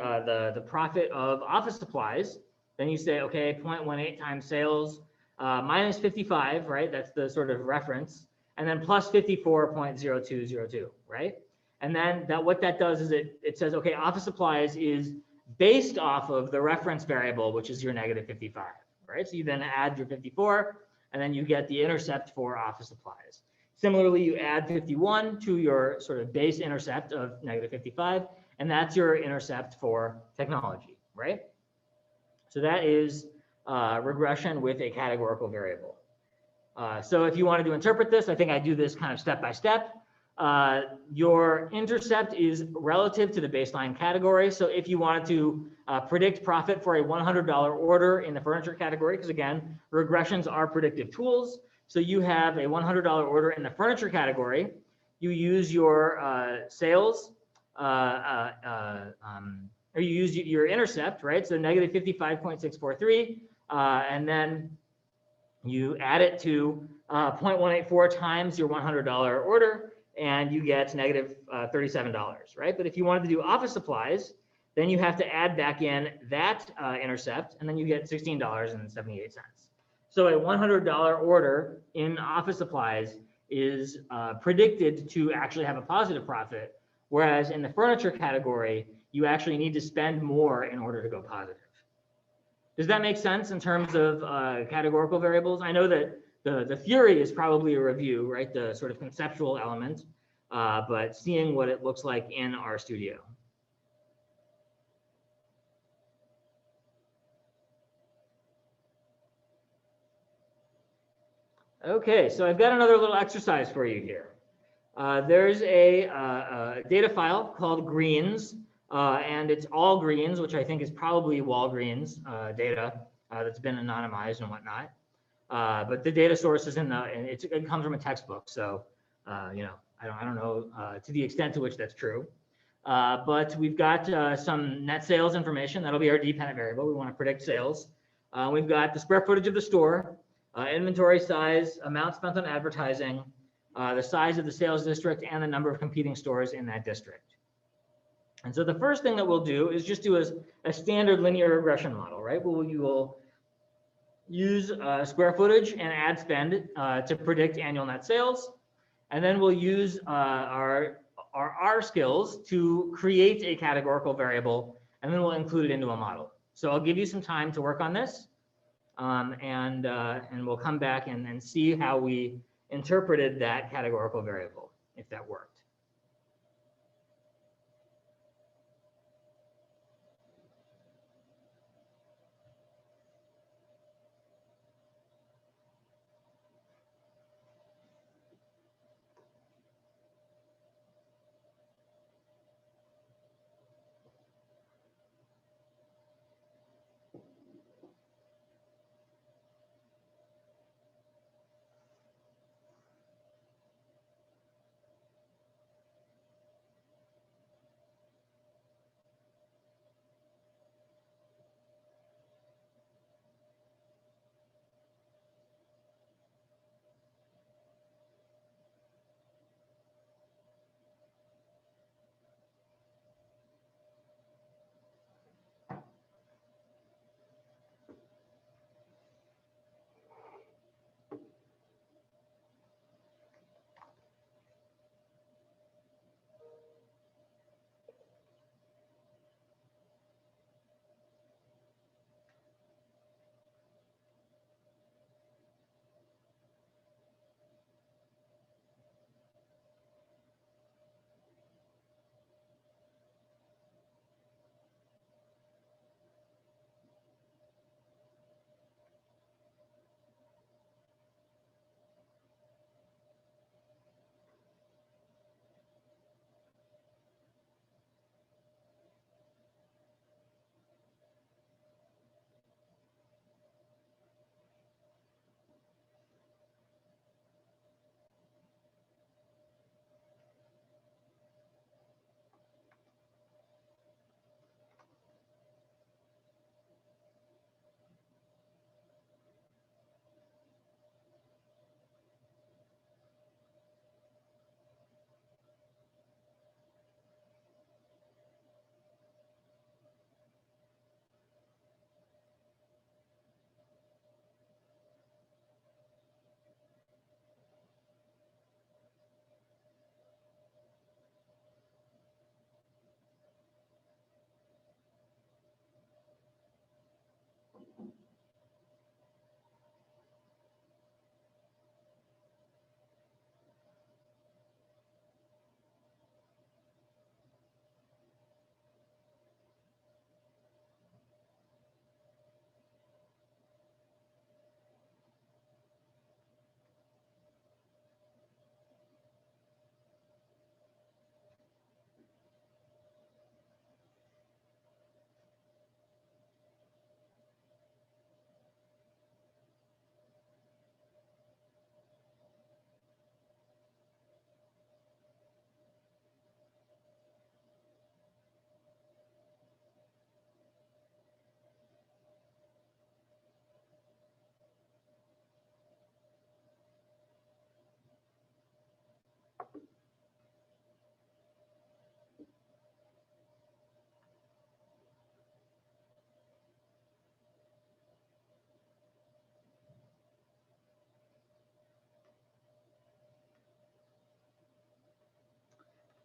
S1: profit of office supplies, then you say, okay, 0.18 times sales minus 55, right? That's the sort of reference. and then plus 54.0202, right? And then what that does is it says, okay, office supplies is based off of the reference variable, which is your negative 55, right? So you then add your 54, and then you get the intercept for office supplies. Similarly, you add 51 to your sort of base intercept of negative 55, and that's your intercept for technology, right? So that is regression with a categorical variable. So if you wanted to interpret this, I think I do this kind of step by step. Your intercept is relative to the baseline category. So if you wanted to predict profit for a $100 order in the furniture category, because again, regressions are predictive tools. So you have a $100 order in the furniture category. You use your sales, or you use your intercept, right? So negative 55.643, and then you add it to 0.184 times your $100 order, and you get negative $37, right? But if you wanted to do office supplies, then you have to add back in that intercept, and then you get $16.78. So a $100 order in office supplies is predicted to actually have a positive profit, whereas in the furniture category, you actually need to spend more in order to go positive. Does that make sense in terms of categorical variables? I know that the theory is probably a review, right? The sort of conceptual element, but seeing what it looks like in RStudio. Okay, so I've got another little exercise for you here. There's a data file called greens, and it's all greens, which I think is probably Walgreens data that's been anonymized and whatnot. But the data source is it comes from a textbook, so you know, I don't know to the extent to which that's true. But we've got some net sales information. That'll be our dependent variable. We want to predict sales. We've got the square footage of the store, inventory size, amount spent on advertising, the size of the sales district, and the number of competing stores in that district. And so the first thing that we'll do is just do a standard linear regression model, right? You will use square footage and ad spend to predict annual net sales. And then we'll use our R skills to create a categorical variable, and then we'll include it into a model. So I'll give you some time to work on this, and we'll come back and see how we interpreted that categorical variable, if that worked.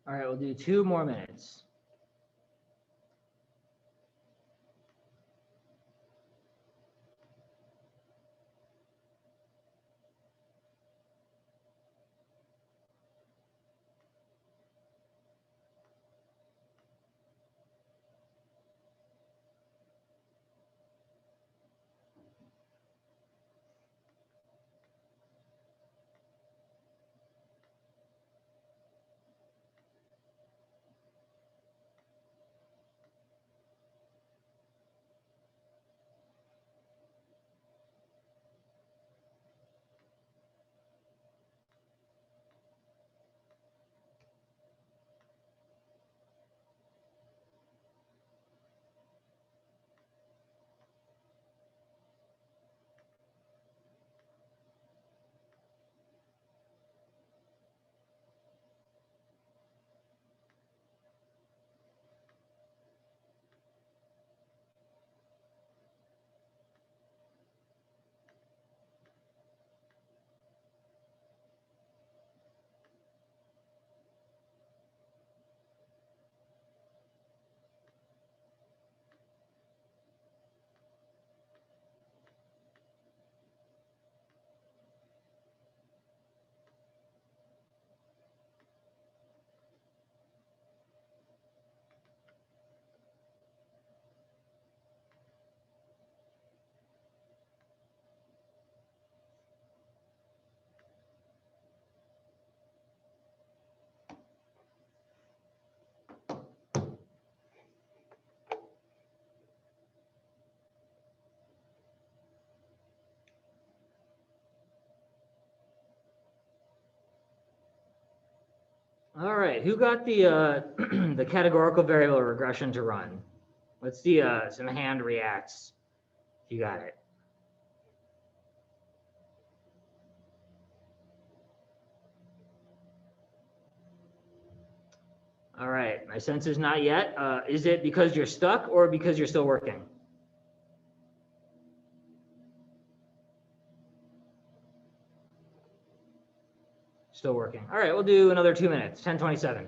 S1: All right, we'll do 2 more minutes. All right, who got the the categorical variable regression to run? Let's see some hand reacts. You got it. All right, my sense is not yet. Is it because you're stuck or because you're still working? Still working. All right, we'll do another 2 minutes, 10:27.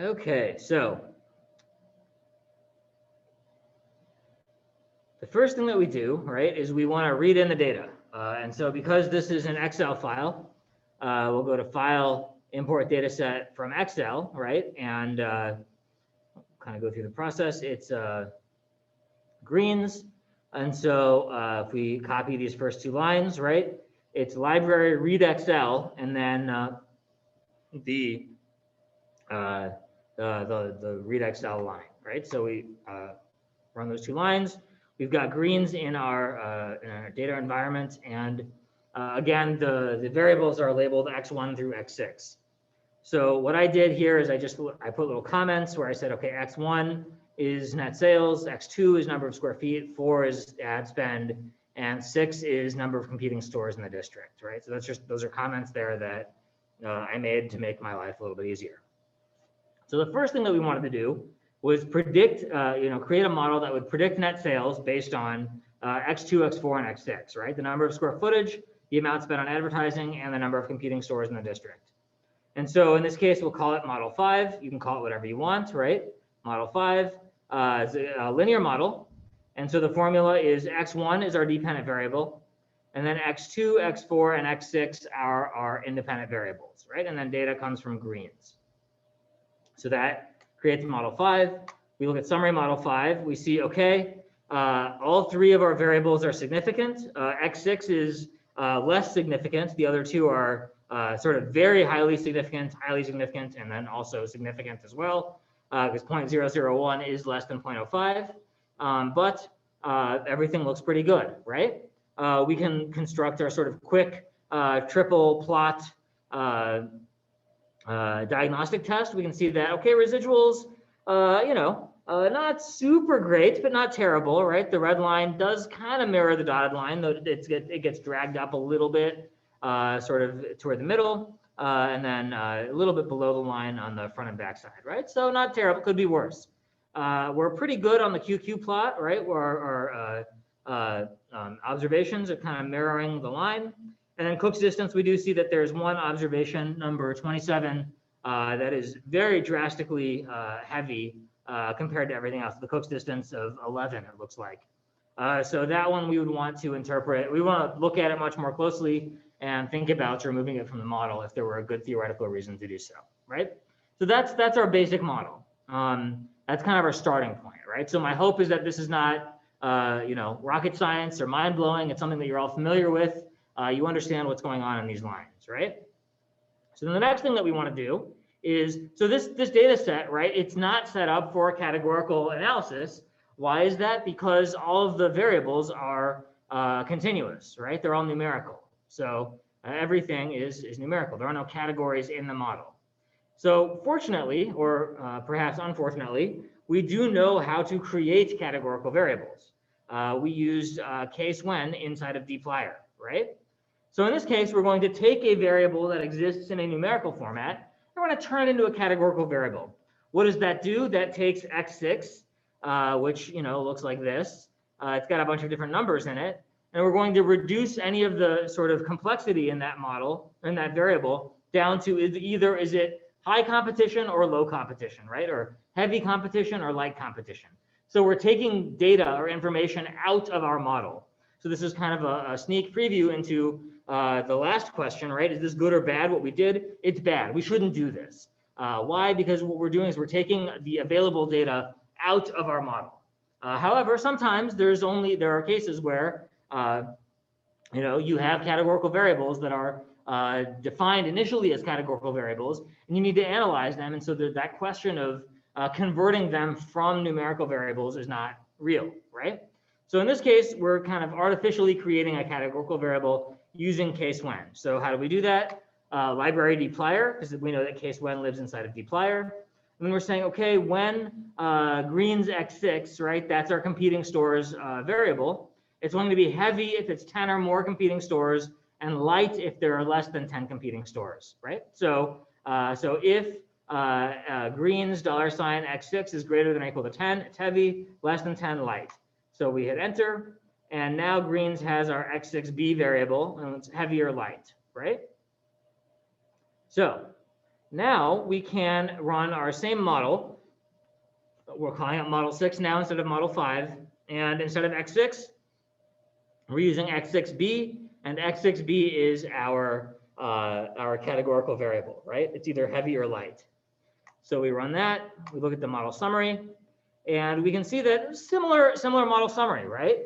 S1: Okay, so the first thing that we do, right, is we want to read in the data. And so because this is an Excel file, we'll go to File, Import Dataset from Excel, right? And kind of go through the process. It's greens. And so if we copy these first 2 lines, right, it's library read XL, and then the read XL line, right? So we run those two lines. We've got greens in our data environment, and again, the variables are labeled x1 through x6. So what I did here is I put little comments where I said, okay, x1 is net sales, x2 is number of square feet, 4 is ad spend, and 6 is number of competing stores in the district, right? So those are comments there that I made to make my life a little bit easier. So the first thing that we wanted to do was predict, create a model that would predict net sales based on x2, x4, and x6, right? The number of square footage, the amount spent on advertising, and the number of competing stores in the district. And so in this case, we'll call it model 5. You can call it whatever you want, right? Model 5 is a linear model. And so the formula is x1 is our dependent variable, and then x2, x4, and x6 are our independent variables, right? And then data comes from greens. So that creates model 5. We look at summary model 5. We see, okay, all 3 of our variables are significant. X6 is less significant. The other 2 are sort of very highly significant, and then also significant as well, because 0.001 is less than 0.05. But everything looks pretty good, right? We can construct our sort of quick triple plot diagnostic test. We can see that, okay, residuals, not super great, but not terrible, right? The red line does kind of mirror the dotted line, though it gets dragged up a little bit, sort of toward the middle, and then a little bit below the line on the front and back side, right? So not terrible, could be worse. We're pretty good on the QQ plot, right? Where our observations are kind of mirroring the line. And then Cook's distance, we do see that there's one observation, number 27, that is very drastically heavy compared to everything else. The Cook's distance of 11, it looks like. So that one we would want to interpret. We want to look at it much more closely and think about removing it from the model if there were a good theoretical reason to do so, right? So that's our basic model. That's kind of our starting point, right? So my hope is that this is not, rocket science or mind-blowing. It's something that you're all familiar with. You understand what's going on in these lines, right? So then the next thing that we want to do is, so this data set, right, it's not set up for categorical analysis. Why is that? Because all of the variables are continuous, right? They're all numerical. So everything is numerical. There are no categories in the model. So fortunately, or perhaps unfortunately, we do know how to create categorical variables. We used case when inside of dplyr, right? So in this case, we're going to take a variable that exists in a numerical format, and we're going to turn it into a categorical variable. What does that do? That takes x6, which looks like this. It's got a bunch of different numbers in it, and we're going to reduce any of the sort of complexity in that model, in that variable, down to either is it high competition or low competition, right? Or heavy competition or light competition. So we're taking data or information out of our model. So this is kind of a sneak preview into the last question, right? Is this good or bad, what we did? It's bad. We shouldn't do this. Why? Because what we're doing is we're taking the available data out of our model. However, sometimes there are cases where you have categorical variables that are defined initially as categorical variables, and you need to analyze them. And so that question of converting them from numerical variables is not real, right? So in this case, we're kind of artificially creating a categorical variable using case when. So how do we do that? Library dplyr, because we know that case when lives inside of dplyr. And then we're saying, okay, when greens x6, right, that's our competing stores variable. It's going to be heavy if it's 10 or more competing stores, and light if there are less than 10 competing stores, right? So if greens $x6 is greater than or equal to 10, it's heavy, less than 10, light. So we hit enter, and now greens has our x6b variable, and it's heavy or light, right? So now we can run our same model. We're calling it model 6 now instead of model 5, and instead of x6, we're using x6b, and x6b is our categorical variable, right? It's either heavy or light. So we run that, we look at the model summary, and we can see that similar model summary, right?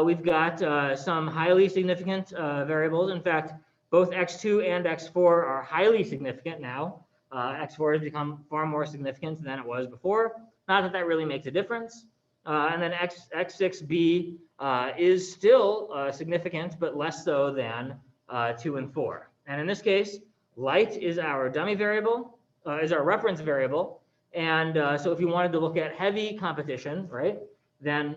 S1: we've got some highly significant variables. In fact, both x2 and x4 are highly significant now. X4 has become far more significant than it was before. Not that that really makes a difference. And then x6b is still significant, but less so than 2 and 4. And in this case, light is our dummy variable, is our reference variable. And so if you wanted to look at heavy competition, right, then,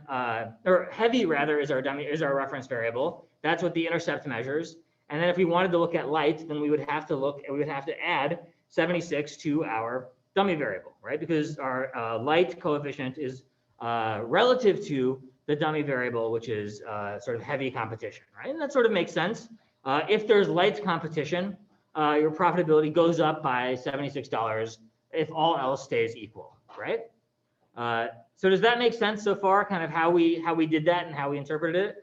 S1: or heavy rather is our reference variable. That's what the intercept measures. And then if we wanted to look at light, then we would have to add 76 to our dummy variable, right? Because our light coefficient is relative to the dummy variable, which is sort of heavy competition, right? And that sort of makes sense. If there's light competition, your profitability goes up by $76 if all else stays equal, right? So does that make sense so far, kind of how we did that and how we interpreted it?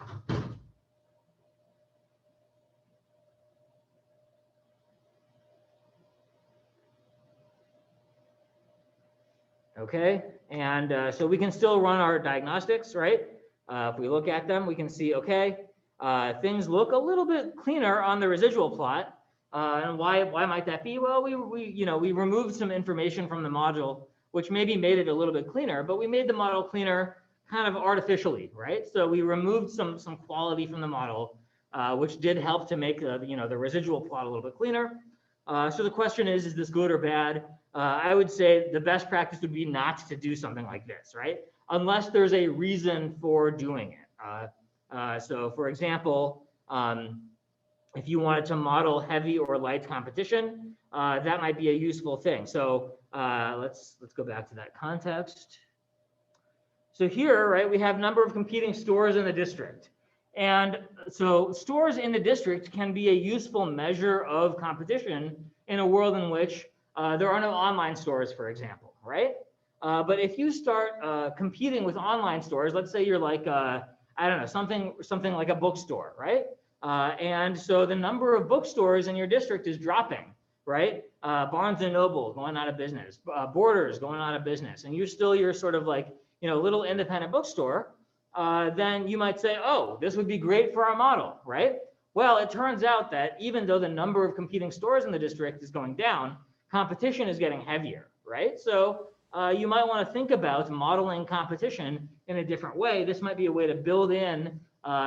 S1: Okay, and so we can still run our diagnostics, right? If we look at them, we can see, okay, things look a little bit cleaner on the residual plot. And why might that be? Well, we removed some information from the module, which maybe made it a little bit cleaner, but we made the model cleaner kind of artificially, right? So we removed some quality from the model, which did help to make the residual plot a little bit cleaner. So the question is this good or bad? I would say the best practice would be not to do something like this, right? Unless there's a reason for doing it. So for example, if you wanted to model heavy or light competition, that might be a useful thing. So let's go back to that context. So here, right, we have number of competing stores in the district. And so stores in the district can be a useful measure of competition in a world in which there are no online stores, for example, right? But if you start competing with online stores, let's say you're like, I don't know, something like a bookstore, right? And so the number of bookstores in your district is dropping, right? Barnes and Noble going out of business, Borders going out of business, and you're still your sort of like, little independent bookstore, then you might say, oh, this would be great for our model, right? Well, it turns out that even though the number of competing stores in the district is going down, competition is getting heavier, right? So you might want to think about modeling competition in a different way. This might be a way to build in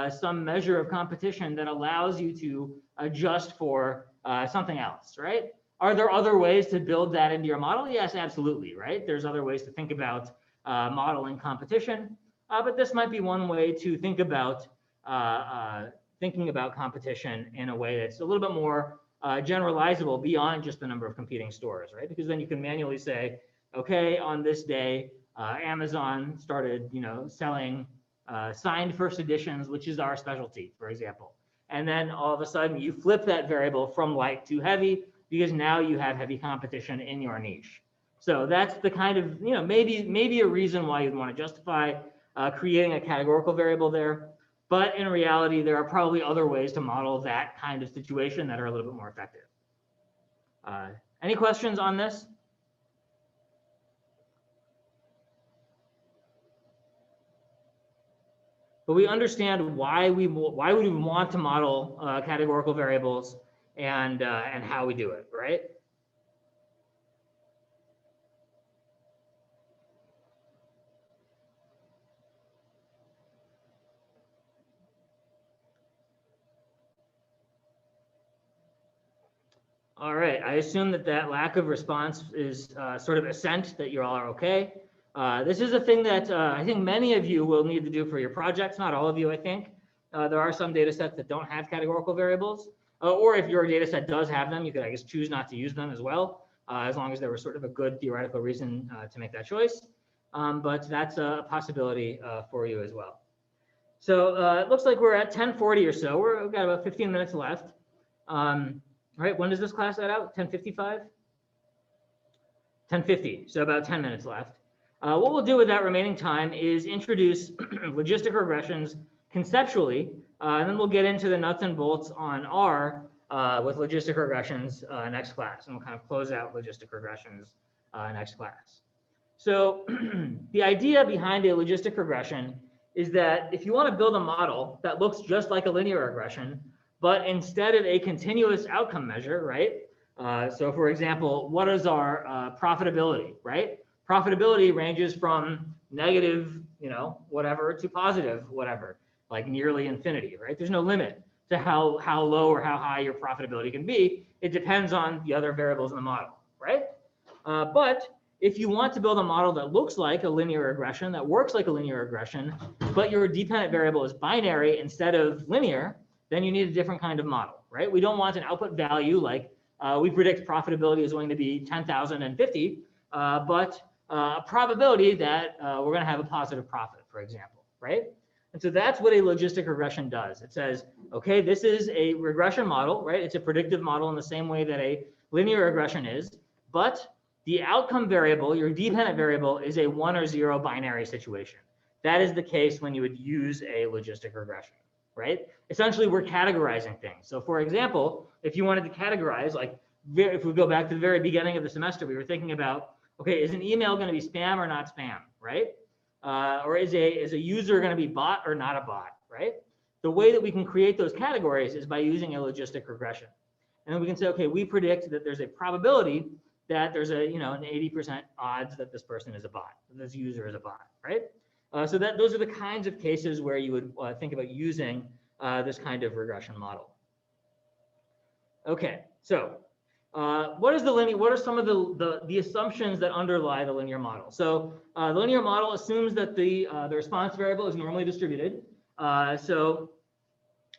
S1: some measure of competition that allows you to adjust for something else, right? Are there other ways to build that into your model? Yes, absolutely, right? There's other ways to think about modeling competition, but this might be one way to think about thinking about competition in a way that's a little bit more generalizable beyond just the number of competing stores, right? Because then you can manually say, okay, on this day, Amazon started, selling signed first editions, which is our specialty, for example. And then all of a sudden you flip that variable from light to heavy because now you have heavy competition in your niche. So that's the kind of, maybe a reason why you'd want to justify creating a categorical variable there. But in reality, there are probably other ways to model that kind of situation that are a little bit more effective. Any questions on this? But we understand why would we want to model categorical variables and how we do it, right? All right, I assume that lack of response is sort of assent that you all are okay. This is a thing that I think many of you will need to do for your projects, not all of you, I think. There are some data sets that don't have categorical variables, or if your data set does have them, you could, I guess, choose not to use them as well, as long as there was sort of a good theoretical reason to make that choice. But that's a possibility for you as well. So it looks like we're at 10:40 or so. We've got about 15 minutes left. All right, when does this class let out? 10:55? 10:50, so about 10 minutes left. What we'll do with that remaining time is introduce logistic regressions conceptually, and then we'll get into the nuts and bolts on R with logistic regressions next class, and we'll kind of close out logistic regressions next class. So the idea behind a logistic regression is that if you want to build a model that looks just like a linear regression, but instead of a continuous outcome measure, right? So for example, what is our profitability, right? Profitability ranges from negative, whatever, to positive, whatever, like nearly infinity, right? There's no limit to how low or how high your profitability can be. It depends on the other variables in the model, right? But if you want to build a model that looks like a linear regression, that works like a linear regression, but your dependent variable is binary instead of linear, then you need a different kind of model, right? We don't want an output value like we predict profitability is going to be 10,050, but a probability that we're going to have a positive profit, for example, right? And so that's what a logistic regression does. It says, okay, this is a regression model, right? It's a predictive model in the same way that a linear regression is, but the outcome variable, your dependent variable, is a 1 or 0 binary situation. That is the case when you would use a logistic regression, right? Essentially, we're categorizing things. So for example, if you wanted to categorize, like if we go back to the very beginning of the semester, we were thinking about, okay, is an email going to be spam or not spam, right? Or is a user going to be bot or not a bot, right? The way that we can create those categories is by using a logistic regression. And then we can say, okay, we predict that there's a probability that there's an 80% odds that this person is a bot, that this user is a bot, right? So those are the kinds of cases where you would think about using this kind of regression model. Okay, so what are some of the assumptions that underlie the linear model? So the linear model assumes that the response variable is normally distributed. So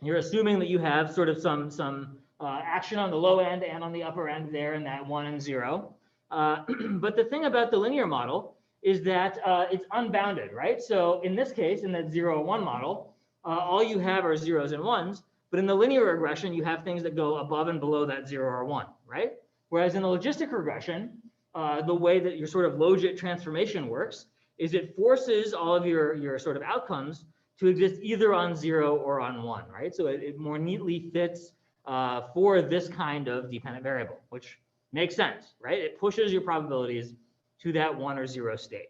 S1: you're assuming that you have sort of some action on the low end and on the upper end there in that 1 and 0. But the thing about the linear model is that it's unbounded, right? So in this case, in that 0 1 model, all you have are 0s and 1s. But in the linear regression, you have things that go above and below that 0 or 1, right? Whereas in the logistic regression, the way that your sort of logit transformation works is it forces all of your sort of outcomes to exist either on 0 or on 1, right? So it more neatly fits for this kind of dependent variable, which makes sense, right? It pushes your probabilities to that 1 or 0 state,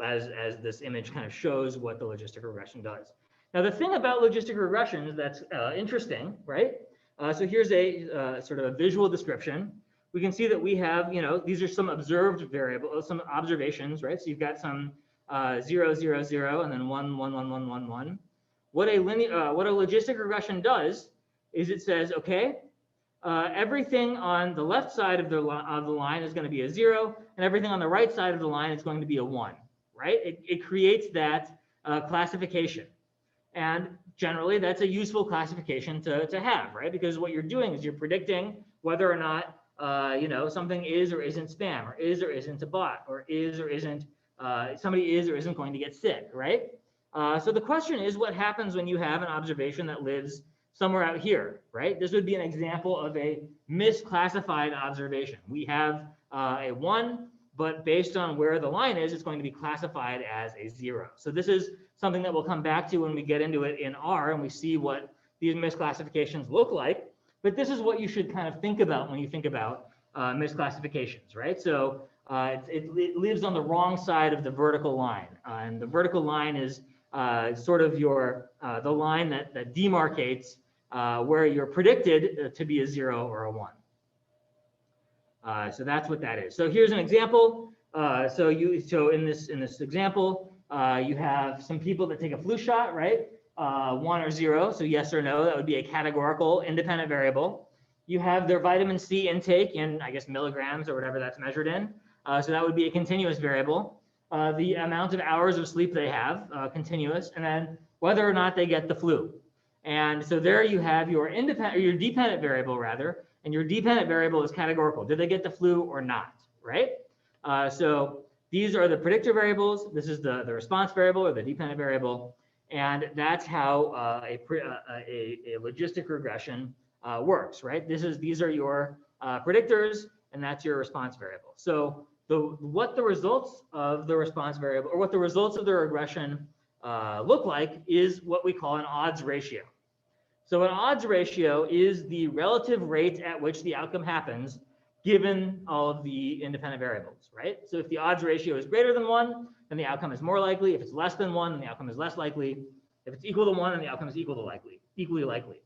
S1: as this image kind of shows what the logistic regression does. Now, the thing about logistic regressions that's interesting, right? So here's a sort of a visual description. We can see that we have, these are some observed variables, some observations, right? So you've got some 0, 0, 0, and then 1, 1, 1, 1, 1, 1. What a logistic regression does is it says, okay, everything on the left side of the line is going to be a 0, and everything on the right side of the line is going to be a 1, right? It creates that classification. And generally, that's a useful classification to have, right? Because what you're doing is you're predicting whether or not, something is or isn't spam, or is or isn't a bot, or is or isn't, somebody is or isn't going to get sick, right? So the question is, what happens when you have an observation that lives somewhere out here, right? This would be an example of a misclassified observation. We have a 1, but based on where the line is, it's going to be classified as a 0. So this is something that we'll come back to when we get into it in R and we see what these misclassifications look like. But this is what you should kind of think about when you think about misclassifications, right? So it lives on the wrong side of the vertical line. And the vertical line is sort of the line that demarcates where you're predicted to be a 0 or a 1. So that's what that is. So here's an example. So in this example, you have some people that take a flu shot, right? 1 or 0, so yes or no, that would be a categorical independent variable. You have their vitamin C intake in, I guess, milligrams or whatever that's measured in. So that would be a continuous variable. The amount of hours of sleep they have, continuous, and then whether or not they get the flu. And so there you have your dependent variable rather, and your dependent variable is categorical. Did they get the flu or not, right? So these are the predictor variables. This is the response variable or the dependent variable. And that's how a logistic regression works, right? These are your predictors, and that's your response variable. So what the results of the response variable, or what the results of the regression look like, is what we call an odds ratio. So an odds ratio is the relative rate at which the outcome happens given all of the independent variables, right? So if the odds ratio is greater than 1, then the outcome is more likely. If it's less than 1, then the outcome is less likely. If it's equal to 1, then the outcome is equally likely.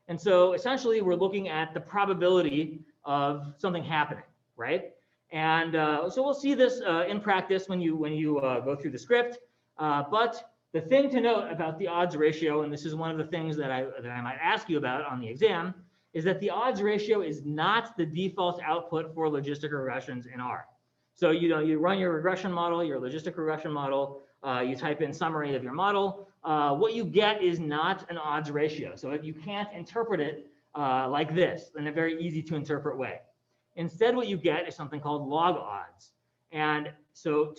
S1: And so essentially, we're looking at the probability of something happening, right? And so we'll see this in practice when you go through the script. But the thing to note about the odds ratio, and this is one of the things that I might ask you about on the exam, is that the odds ratio is not the default output for logistic regressions in R. So you run your regression model, your logistic regression model, you type in summary of your model. What you get is not an odds ratio. So you can't interpret it like this in a very easy to interpret way. Instead, what you get is something called log odds. And so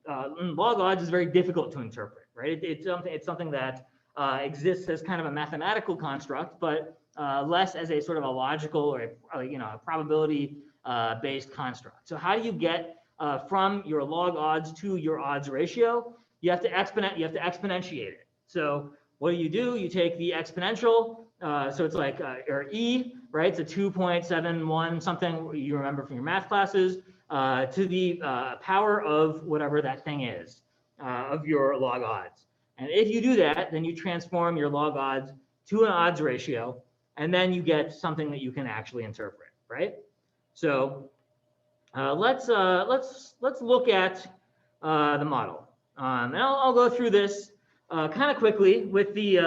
S1: log odds is very difficult to interpret, right? It's something that exists as kind of a mathematical construct, but less as a sort of a logical or a probability based construct. So how do you get from your log odds to your odds ratio? You have to exponentiate it. So what do? You take the exponential, so it's like or e, right? It's a 2.71 something you remember from your math classes, to the power of whatever that thing is of your log odds. And if you do that, then you transform your log odds to an odds ratio, and then you get something that you can actually interpret, right? So let's look at the model, and I'll go through this kind of quickly with the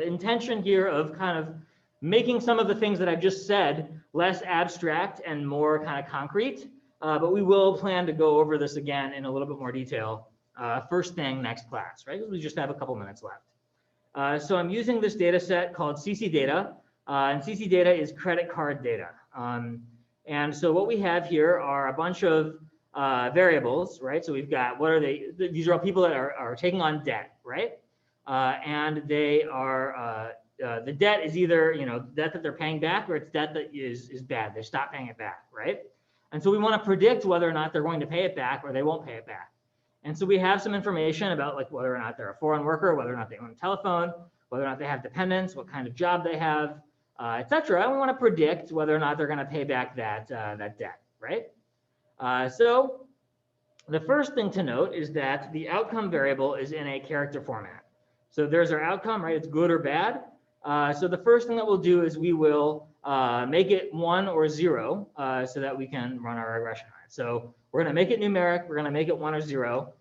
S1: intention here of kind of making some of the things that I've just said less abstract and more kind of concrete. But we will plan to go over this again in a little bit more detail first thing next class, right? We just have a couple minutes left. So I'm using this data set called CC data, and CC data is credit card data. And so what we have here are a bunch of variables, right? So we've got, what are they? These are all people that are taking on debt, right? And they are, the debt is either, debt that they're paying back, or it's debt that is bad. They stop paying it back, right? And so we want to predict whether or not they're going to pay it back or they won't pay it back. And so we have some information about like whether or not they're a foreign worker, whether or not they own a telephone, whether or not they have dependents, what kind of job they have, et cetera. And we want to predict whether or not they're going to pay back that debt, right? So the first thing to note is that the outcome variable is in a character format. So there's our outcome, right? It's good or bad. So the first thing that we'll do is we will make it 1 or 0 so that we can run our regression on it. So we're going to make it numeric. We're going to make it 1 or 0.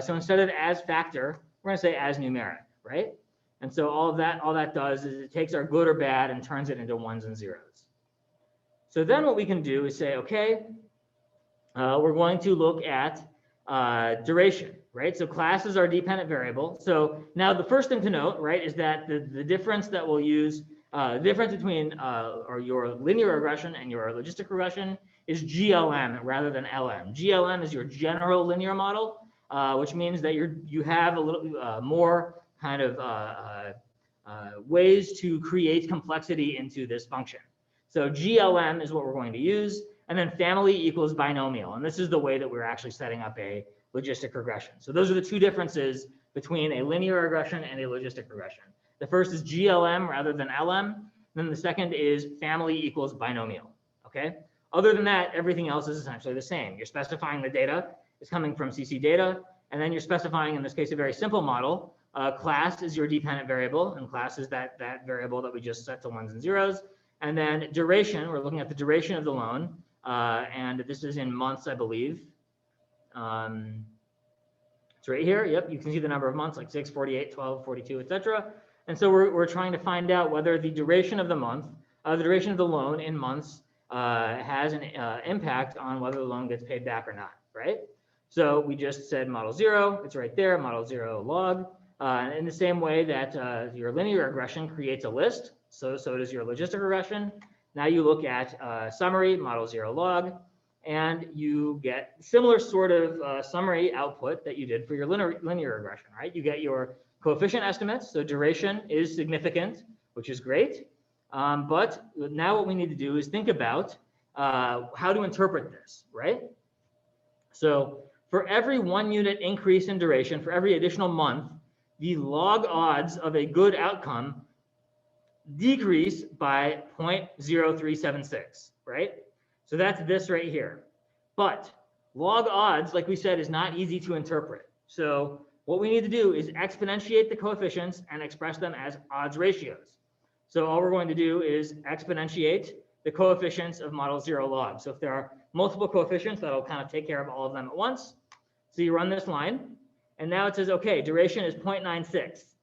S1: So instead of as factor, we're going to say as numeric, right? And so all that does is it takes our good or bad and turns it into 1s and 0s. So then what we can do is say, okay, we're going to look at duration, right? So class is our dependent variable. So now the first thing to note, right, is that the difference that we'll use, the difference between or your linear regression and your logistic regression is GLM rather than LM. GLM is your general linear model, which means that you have a little more kind of ways to create complexity into this function. So GLM is what we're going to use, and then family equals binomial. And this is the way that we're actually setting up a logistic regression. So those are the two differences between a linear regression and a logistic regression. The first is GLM rather than LM. Then the second is family equals binomial, okay? Other than that, everything else is essentially the same. You're specifying the data is coming from CC data, and then you're specifying, in this case, a very simple model. Class is your dependent variable, and class is that variable that we just set to 1s and 0s. And then duration, we're looking at the duration of the loan, and this is in months, I believe. It's right here. Yep, you can see the number of months, like 6, 48, 12, 42, etc. And so we're trying to find out whether the duration of the month, the duration of the loan in months has an impact on whether the loan gets paid back or not, right? So we just said model 0, it's right there, model 0 log. In the same way that your linear regression creates a list, so does your logistic regression. Now you look at summary, model 0 log, and you get similar sort of summary output that you did for your linear regression, right? You get your coefficient estimates, so duration is significant, which is great. But now what we need to do is think about how to interpret this, right? So for every 1 unit increase in duration, for every additional month, the log odds of a good outcome decrease by 0.0376, right? So that's this right here. But log odds, like we said, is not easy to interpret. So what we need to do is exponentiate the coefficients and express them as odds ratios. So all we're going to do is exponentiate the coefficients of model 0 log. So if there are multiple coefficients, that'll kind of take care of all of them at once. So you run this line, and now it says, okay, duration is 0.96.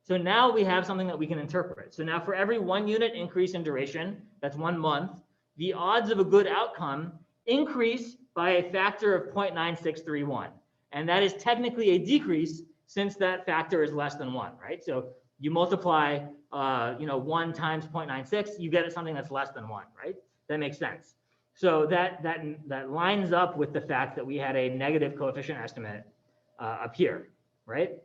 S1: So now we have something that we can interpret. So now for every 1 unit increase in duration, that's 1 month, the odds of a good outcome increase by a factor of 0.9631. And that is technically a decrease since that factor is less than 1, right? So you multiply 1 times 0.96, you get something that's less than 1, right? That makes sense. So that lines up with the fact that we had a negative coefficient estimate up here, right?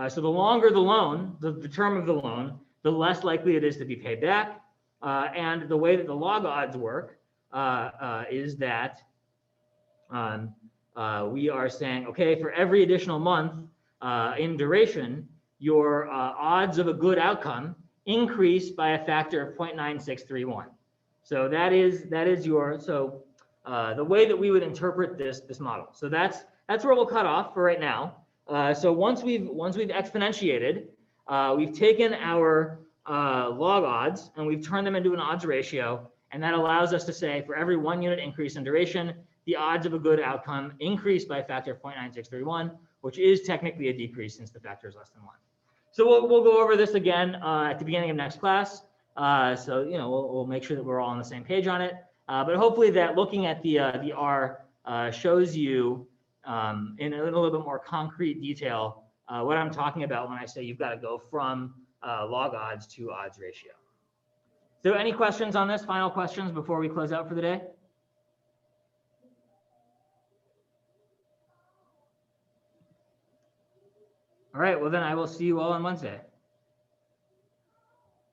S1: So the longer the loan, the term of the loan, the less likely it is to be paid back. And the way that the log odds work is that we are saying, okay, for every additional month in duration, your odds of a good outcome increase by a factor of 0.9631. So that is your, so the way that we would interpret this model. So that's where we'll cut off for right now. So once we've exponentiated, we've taken our log odds and we've turned them into an odds ratio, and that allows us to say for every 1 unit increase in duration, the odds of a good outcome increase by a factor of 0.9631, which is technically a decrease since the factor is less than 1. So we'll go over this again at the beginning of next class. So we'll make sure that we're all on the same page on it. But hopefully that looking at the R shows you in a little bit more concrete detail what I'm talking about when I say you've got to go from log odds to odds ratio. So any questions on this? Final questions before we close out for the day? All right, well then I will see you all on Wednesday.